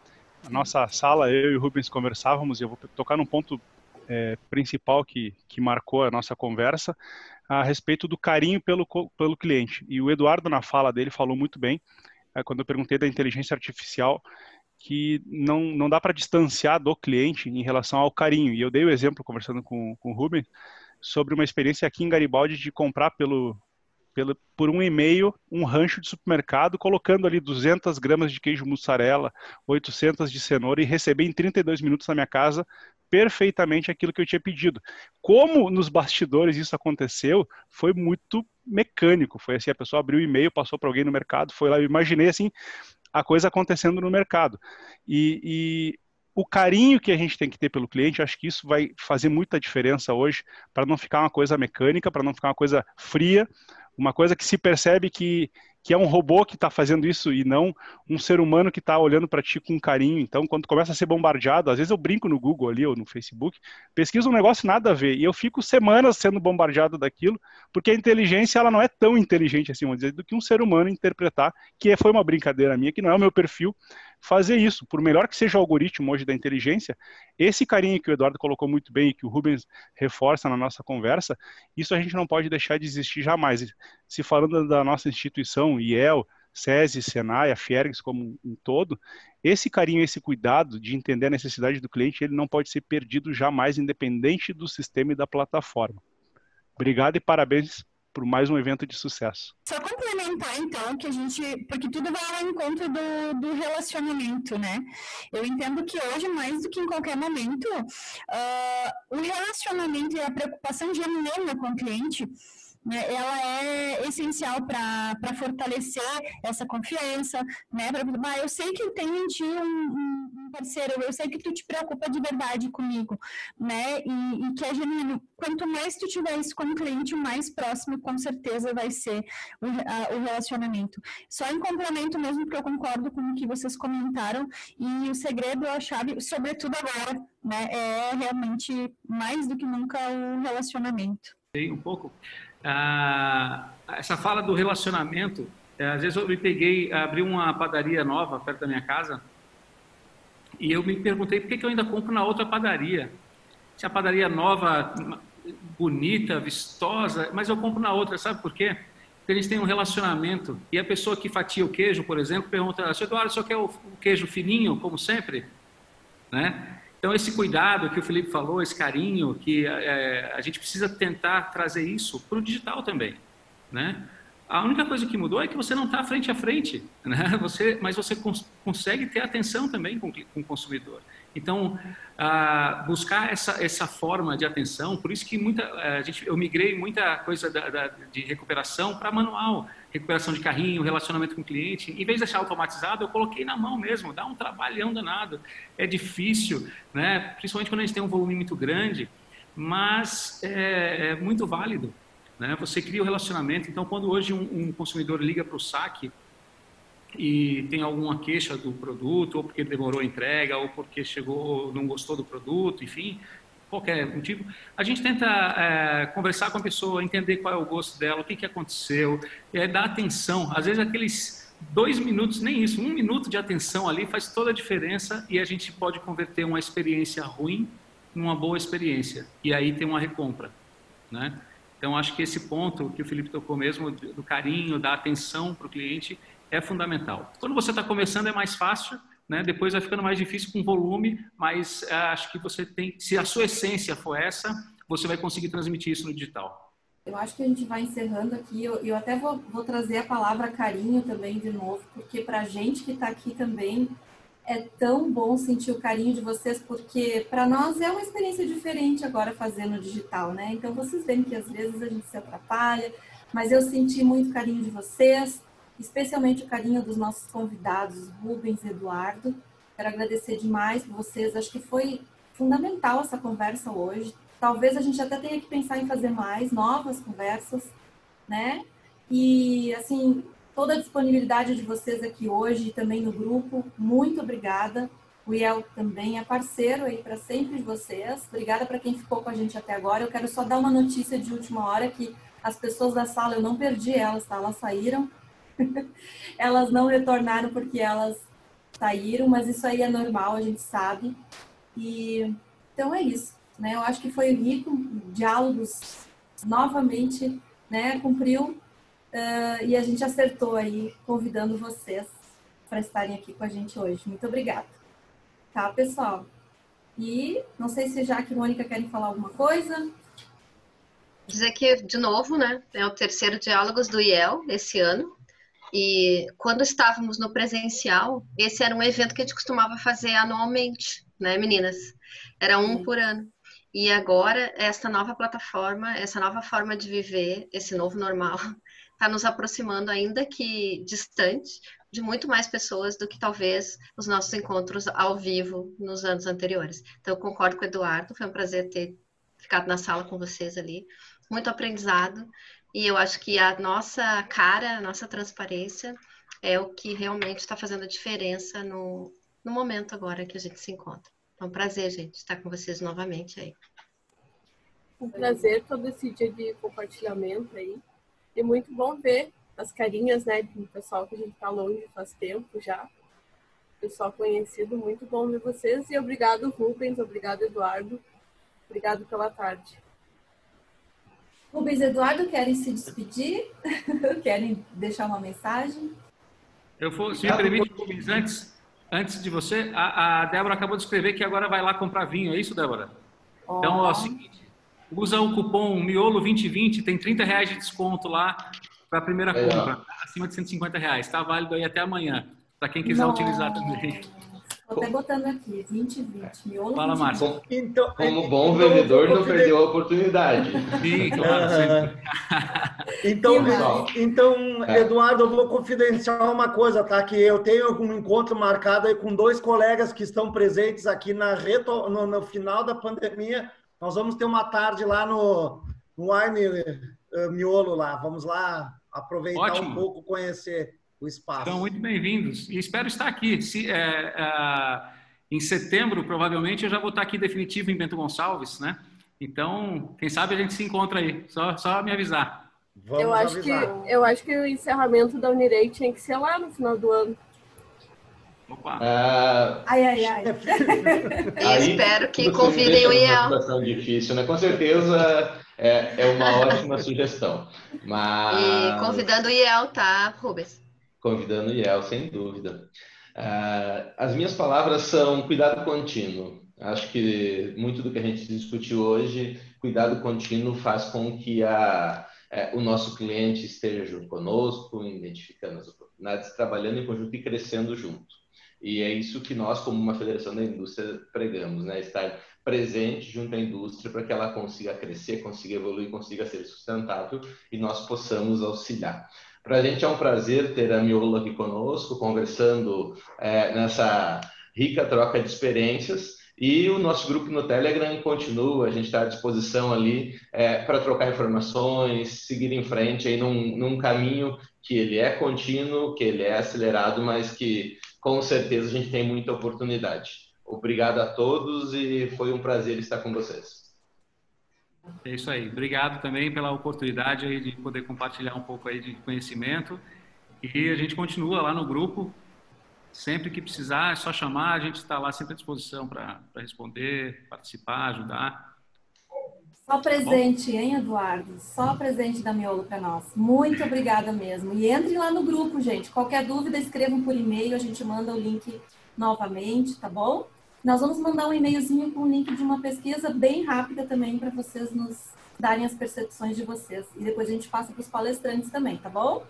Speaker 8: Na nossa sala, eu e o Rubens conversávamos, e eu vou tocar num ponto principal que marcou a nossa conversa, a respeito do carinho pelo cliente. E o Eduardo, na fala dele, falou muito bem, quando eu perguntei da inteligência artificial, que não dá para distanciar do cliente em relação ao carinho. E eu dei o exemplo, conversando com o Rubens, sobre uma experiência aqui em Garibaldi de comprar por um e-mail um rancho de supermercado, colocando ali 200 gramas de queijo mussarela, 800 de cenoura e receber em 32 minutos na minha casa perfeitamente aquilo que eu tinha pedido. Como nos bastidores isso aconteceu, foi muito mecânico. Foi assim, a pessoa abriu o e-mail, passou para alguém no mercado, foi lá, eu imaginei assim, a coisa acontecendo no mercado. E o carinho que a gente tem que ter pelo cliente, acho que isso vai fazer muita diferença hoje, para não ficar uma coisa mecânica, para não ficar uma coisa fria, uma coisa que se percebe que que é um robô que está fazendo isso e não um ser humano que está olhando para ti com carinho. Então, quando começa a ser bombardeado, às vezes eu brinco no Google ali ou no Facebook, pesquiso um negócio nada a ver, e eu fico semanas sendo bombardeado daquilo, porque a inteligência ela não é tão inteligente assim, vamos dizer, do que um ser humano interpretar, que foi uma brincadeira minha, que não é o meu perfil fazer isso. Por melhor que seja o algoritmo hoje da inteligência, esse carinho que o Eduardo colocou muito bem e que o Rubens reforça na nossa conversa, isso a gente não pode deixar de existir jamais. Se falando da nossa instituição, IEL, SESI, Senai, a Fiergs como um todo, esse carinho, esse cuidado de entender a necessidade do cliente, ele não pode ser perdido jamais, independente do sistema e da plataforma. Obrigado e parabéns por mais um evento de sucesso.
Speaker 9: Só complementar, então, que a gente... Porque tudo vai ao encontro do relacionamento, né? Eu entendo que hoje, mais do que em qualquer momento, o relacionamento e a preocupação genuína com o cliente, né, ela é essencial para fortalecer essa confiança, né? Eu sei que eu tenho em ti um parceiro, eu sei que tu te preocupa de verdade comigo, né? E que é genuíno. Quanto mais tu tiver isso com o cliente, o mais próximo, com certeza, vai ser o relacionamento. Só em complemento mesmo, porque eu concordo com o que vocês comentaram, e o segredo, a chave, sobretudo agora, né? É realmente, mais do que nunca, o relacionamento.
Speaker 2: Um pouco. Essa fala do relacionamento, às vezes eu me peguei, abri uma padaria nova perto da minha casa e eu me perguntei por que eu ainda compro na outra padaria. Se a padaria nova, bonita, vistosa, mas eu compro na outra, sabe por quê? Porque a gente tem um relacionamento e a pessoa que fatia o queijo, por exemplo, pergunta, Sr. Eduardo, o senhor quer o queijo fininho, como sempre? Né? Então, esse cuidado que o Felipe falou, esse carinho, que a gente precisa tentar trazer isso para o digital também, né? A única coisa que mudou é que você não está frente a frente, né? Mas você consegue ter atenção também com o consumidor. Então, buscar essa forma de atenção, por isso que eu migrei muita coisa de recuperação para manual, recuperação de carrinho, relacionamento com o cliente. Em vez de deixar automatizado, eu coloquei na mão mesmo, dá um trabalhão danado. É difícil, né? Principalmente quando a gente tem um volume muito grande, mas é muito válido, né? Você cria o relacionamento. Então, quando hoje um consumidor liga para o saque e tem alguma queixa do produto, ou porque demorou a entrega, ou porque chegou, não gostou do produto, enfim, qualquer motivo, a gente tenta conversar com a pessoa, entender qual é o gosto dela, o que aconteceu, dar atenção. Às vezes aqueles 2 minutos, nem isso, 1 minuto de atenção ali faz toda a diferença e a gente pode converter uma experiência ruim numa boa experiência. E aí tem uma recompra, né? Então, acho que esse ponto que o Felipe tocou mesmo, do carinho, da atenção para o cliente, é fundamental. Quando você está começando é mais fácil, né? Depois vai ficando mais difícil com volume, mas acho que você tem, se a sua essência for essa, você vai conseguir transmitir isso no digital.
Speaker 1: Eu acho que a gente vai encerrando aqui, eu até vou trazer a palavra carinho também de novo, porque para a gente que está aqui também, é tão bom sentir o carinho de vocês, porque para nós é uma experiência diferente agora fazer no digital, né? Então vocês veem que às vezes a gente se atrapalha, mas eu senti muito carinho de vocês, especialmente o carinho dos nossos convidados, Rubens e Eduardo. Quero agradecer demais por vocês, acho que foi fundamental essa conversa hoje. Talvez a gente até tenha que pensar em fazer mais, novas conversas, né? E, assim, toda a disponibilidade de vocês aqui hoje e também no grupo, muito obrigada. O IEL também é parceiro aí para sempre de vocês. Obrigada para quem ficou com a gente até agora. Eu quero só dar uma notícia de última hora que as pessoas da sala, eu não perdi elas, tá? Elas saíram. Elas não retornaram porque elas saíram, mas isso aí é normal, a gente sabe. E então é isso, né? Eu acho que foi rico, diálogos novamente, né? Cumpriu e a gente acertou aí, convidando vocês para estarem aqui com a gente hoje. Muito obrigada. Tá, pessoal? E não sei se Jaque e Mônica querem falar alguma coisa.
Speaker 10: Dizer que, de novo, né? É o terceiro Diálogos do IEL esse ano. E quando estávamos no presencial, esse era um evento que a gente costumava fazer anualmente, né, meninas? Era um por ano. E agora, essa nova plataforma, essa nova forma de viver, esse novo normal, está nos aproximando, ainda que distante, de muito mais pessoas do que talvez os nossos encontros ao vivo nos anos anteriores. Então, eu concordo com o Eduardo, foi um prazer ter ficado na sala com vocês ali. Muito aprendizado. E eu acho que a nossa cara, a nossa transparência é o que realmente está fazendo a diferença no momento agora que a gente se encontra. É um prazer, gente, estar com vocês novamente aí.
Speaker 11: Um prazer todo esse dia de compartilhamento aí. E muito bom ver as carinhas, né, do pessoal que a gente está longe faz tempo já. Pessoal conhecido, muito bom ver vocês. E obrigado, Rubens, obrigado, Eduardo. Obrigado pela tarde.
Speaker 1: Rubens e Eduardo querem se despedir? Querem deixar uma mensagem?
Speaker 2: Se me permite, Rubens, antes de você, a Débora acabou de escrever que agora vai lá comprar vinho. É isso, Débora?
Speaker 1: Oh.
Speaker 2: Então, é o seguinte, usa o cupom Miolo2020, tem R$30 de desconto lá para a primeira compra, acima de R$150. Está válido aí até amanhã, para quem quiser utilizar também.
Speaker 1: Estou até botando aqui, 2020, Miolo.
Speaker 2: Fala, Márcio.
Speaker 3: Como bom vendedor, não perdeu a oportunidade.
Speaker 2: Sim, claro, sempre.
Speaker 4: Então, Eduardo, eu vou confidenciar uma coisa, tá? Que eu tenho um encontro marcado aí com 2 colegas que estão presentes aqui no final da pandemia. Nós vamos ter uma tarde lá no Wine Miolo lá. Vamos lá aproveitar um pouco, conhecer o espaço.
Speaker 2: Então, muito bem-vindos. E espero estar aqui. Em setembro, provavelmente, eu já vou estar aqui definitivo em Bento Gonçalves, né? Então, quem sabe a gente se encontra aí. Só me avisar.
Speaker 11: Eu acho que o encerramento da Unirei tinha que ser lá no final do ano.
Speaker 2: Opa!
Speaker 1: Ai.
Speaker 10: E espero que convidem o IEL.
Speaker 3: É uma situação difícil, né? Com certeza é uma ótima sugestão. Mas...
Speaker 10: E convidando o IEL, tá, Rubens?
Speaker 3: Convidando o IEL, sem dúvida. As minhas palavras são cuidado contínuo. Acho que muito do que a gente discutiu hoje, cuidado contínuo faz com que o nosso cliente esteja junto conosco, identificando as oportunidades, trabalhando em conjunto e crescendo junto. E é isso que nós, como uma federação da indústria, pregamos, né? Estar presente junto à indústria para que ela consiga crescer, consiga evoluir, consiga ser sustentável e nós possamos auxiliar. Para a gente é um prazer ter a Miolo aqui conosco, conversando nessa rica troca de experiências. E o nosso grupo no Telegram continua, a gente está à disposição ali para trocar informações, seguir em frente aí num caminho que ele é contínuo, que ele é acelerado, mas que com certeza a gente tem muita oportunidade. Obrigado a todos e foi um prazer estar com vocês.
Speaker 2: É isso aí. Obrigado também pela oportunidade aí de poder compartilhar um pouco aí de conhecimento. E a gente continua lá no grupo. Sempre que precisar, é só chamar. A gente está lá sempre à disposição para responder, participar, ajudar.
Speaker 1: Só presente, hein, Eduardo? Só presente da Miolo para nós. Muito obrigada mesmo. E entrem lá no grupo, gente. Qualquer dúvida, escrevam por e-mail. A gente manda o link novamente, tá bom? Nós vamos mandar um e-mailzinho com o link de uma pesquisa bem rápida também para vocês nos darem as percepções de vocês. E depois a gente passa para os palestrantes também, tá bom?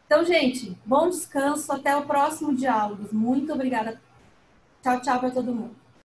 Speaker 1: Então, gente, bom descanso. Até o próximo Diálogos. Muito obrigada. Tchau, tchau para todo mundo.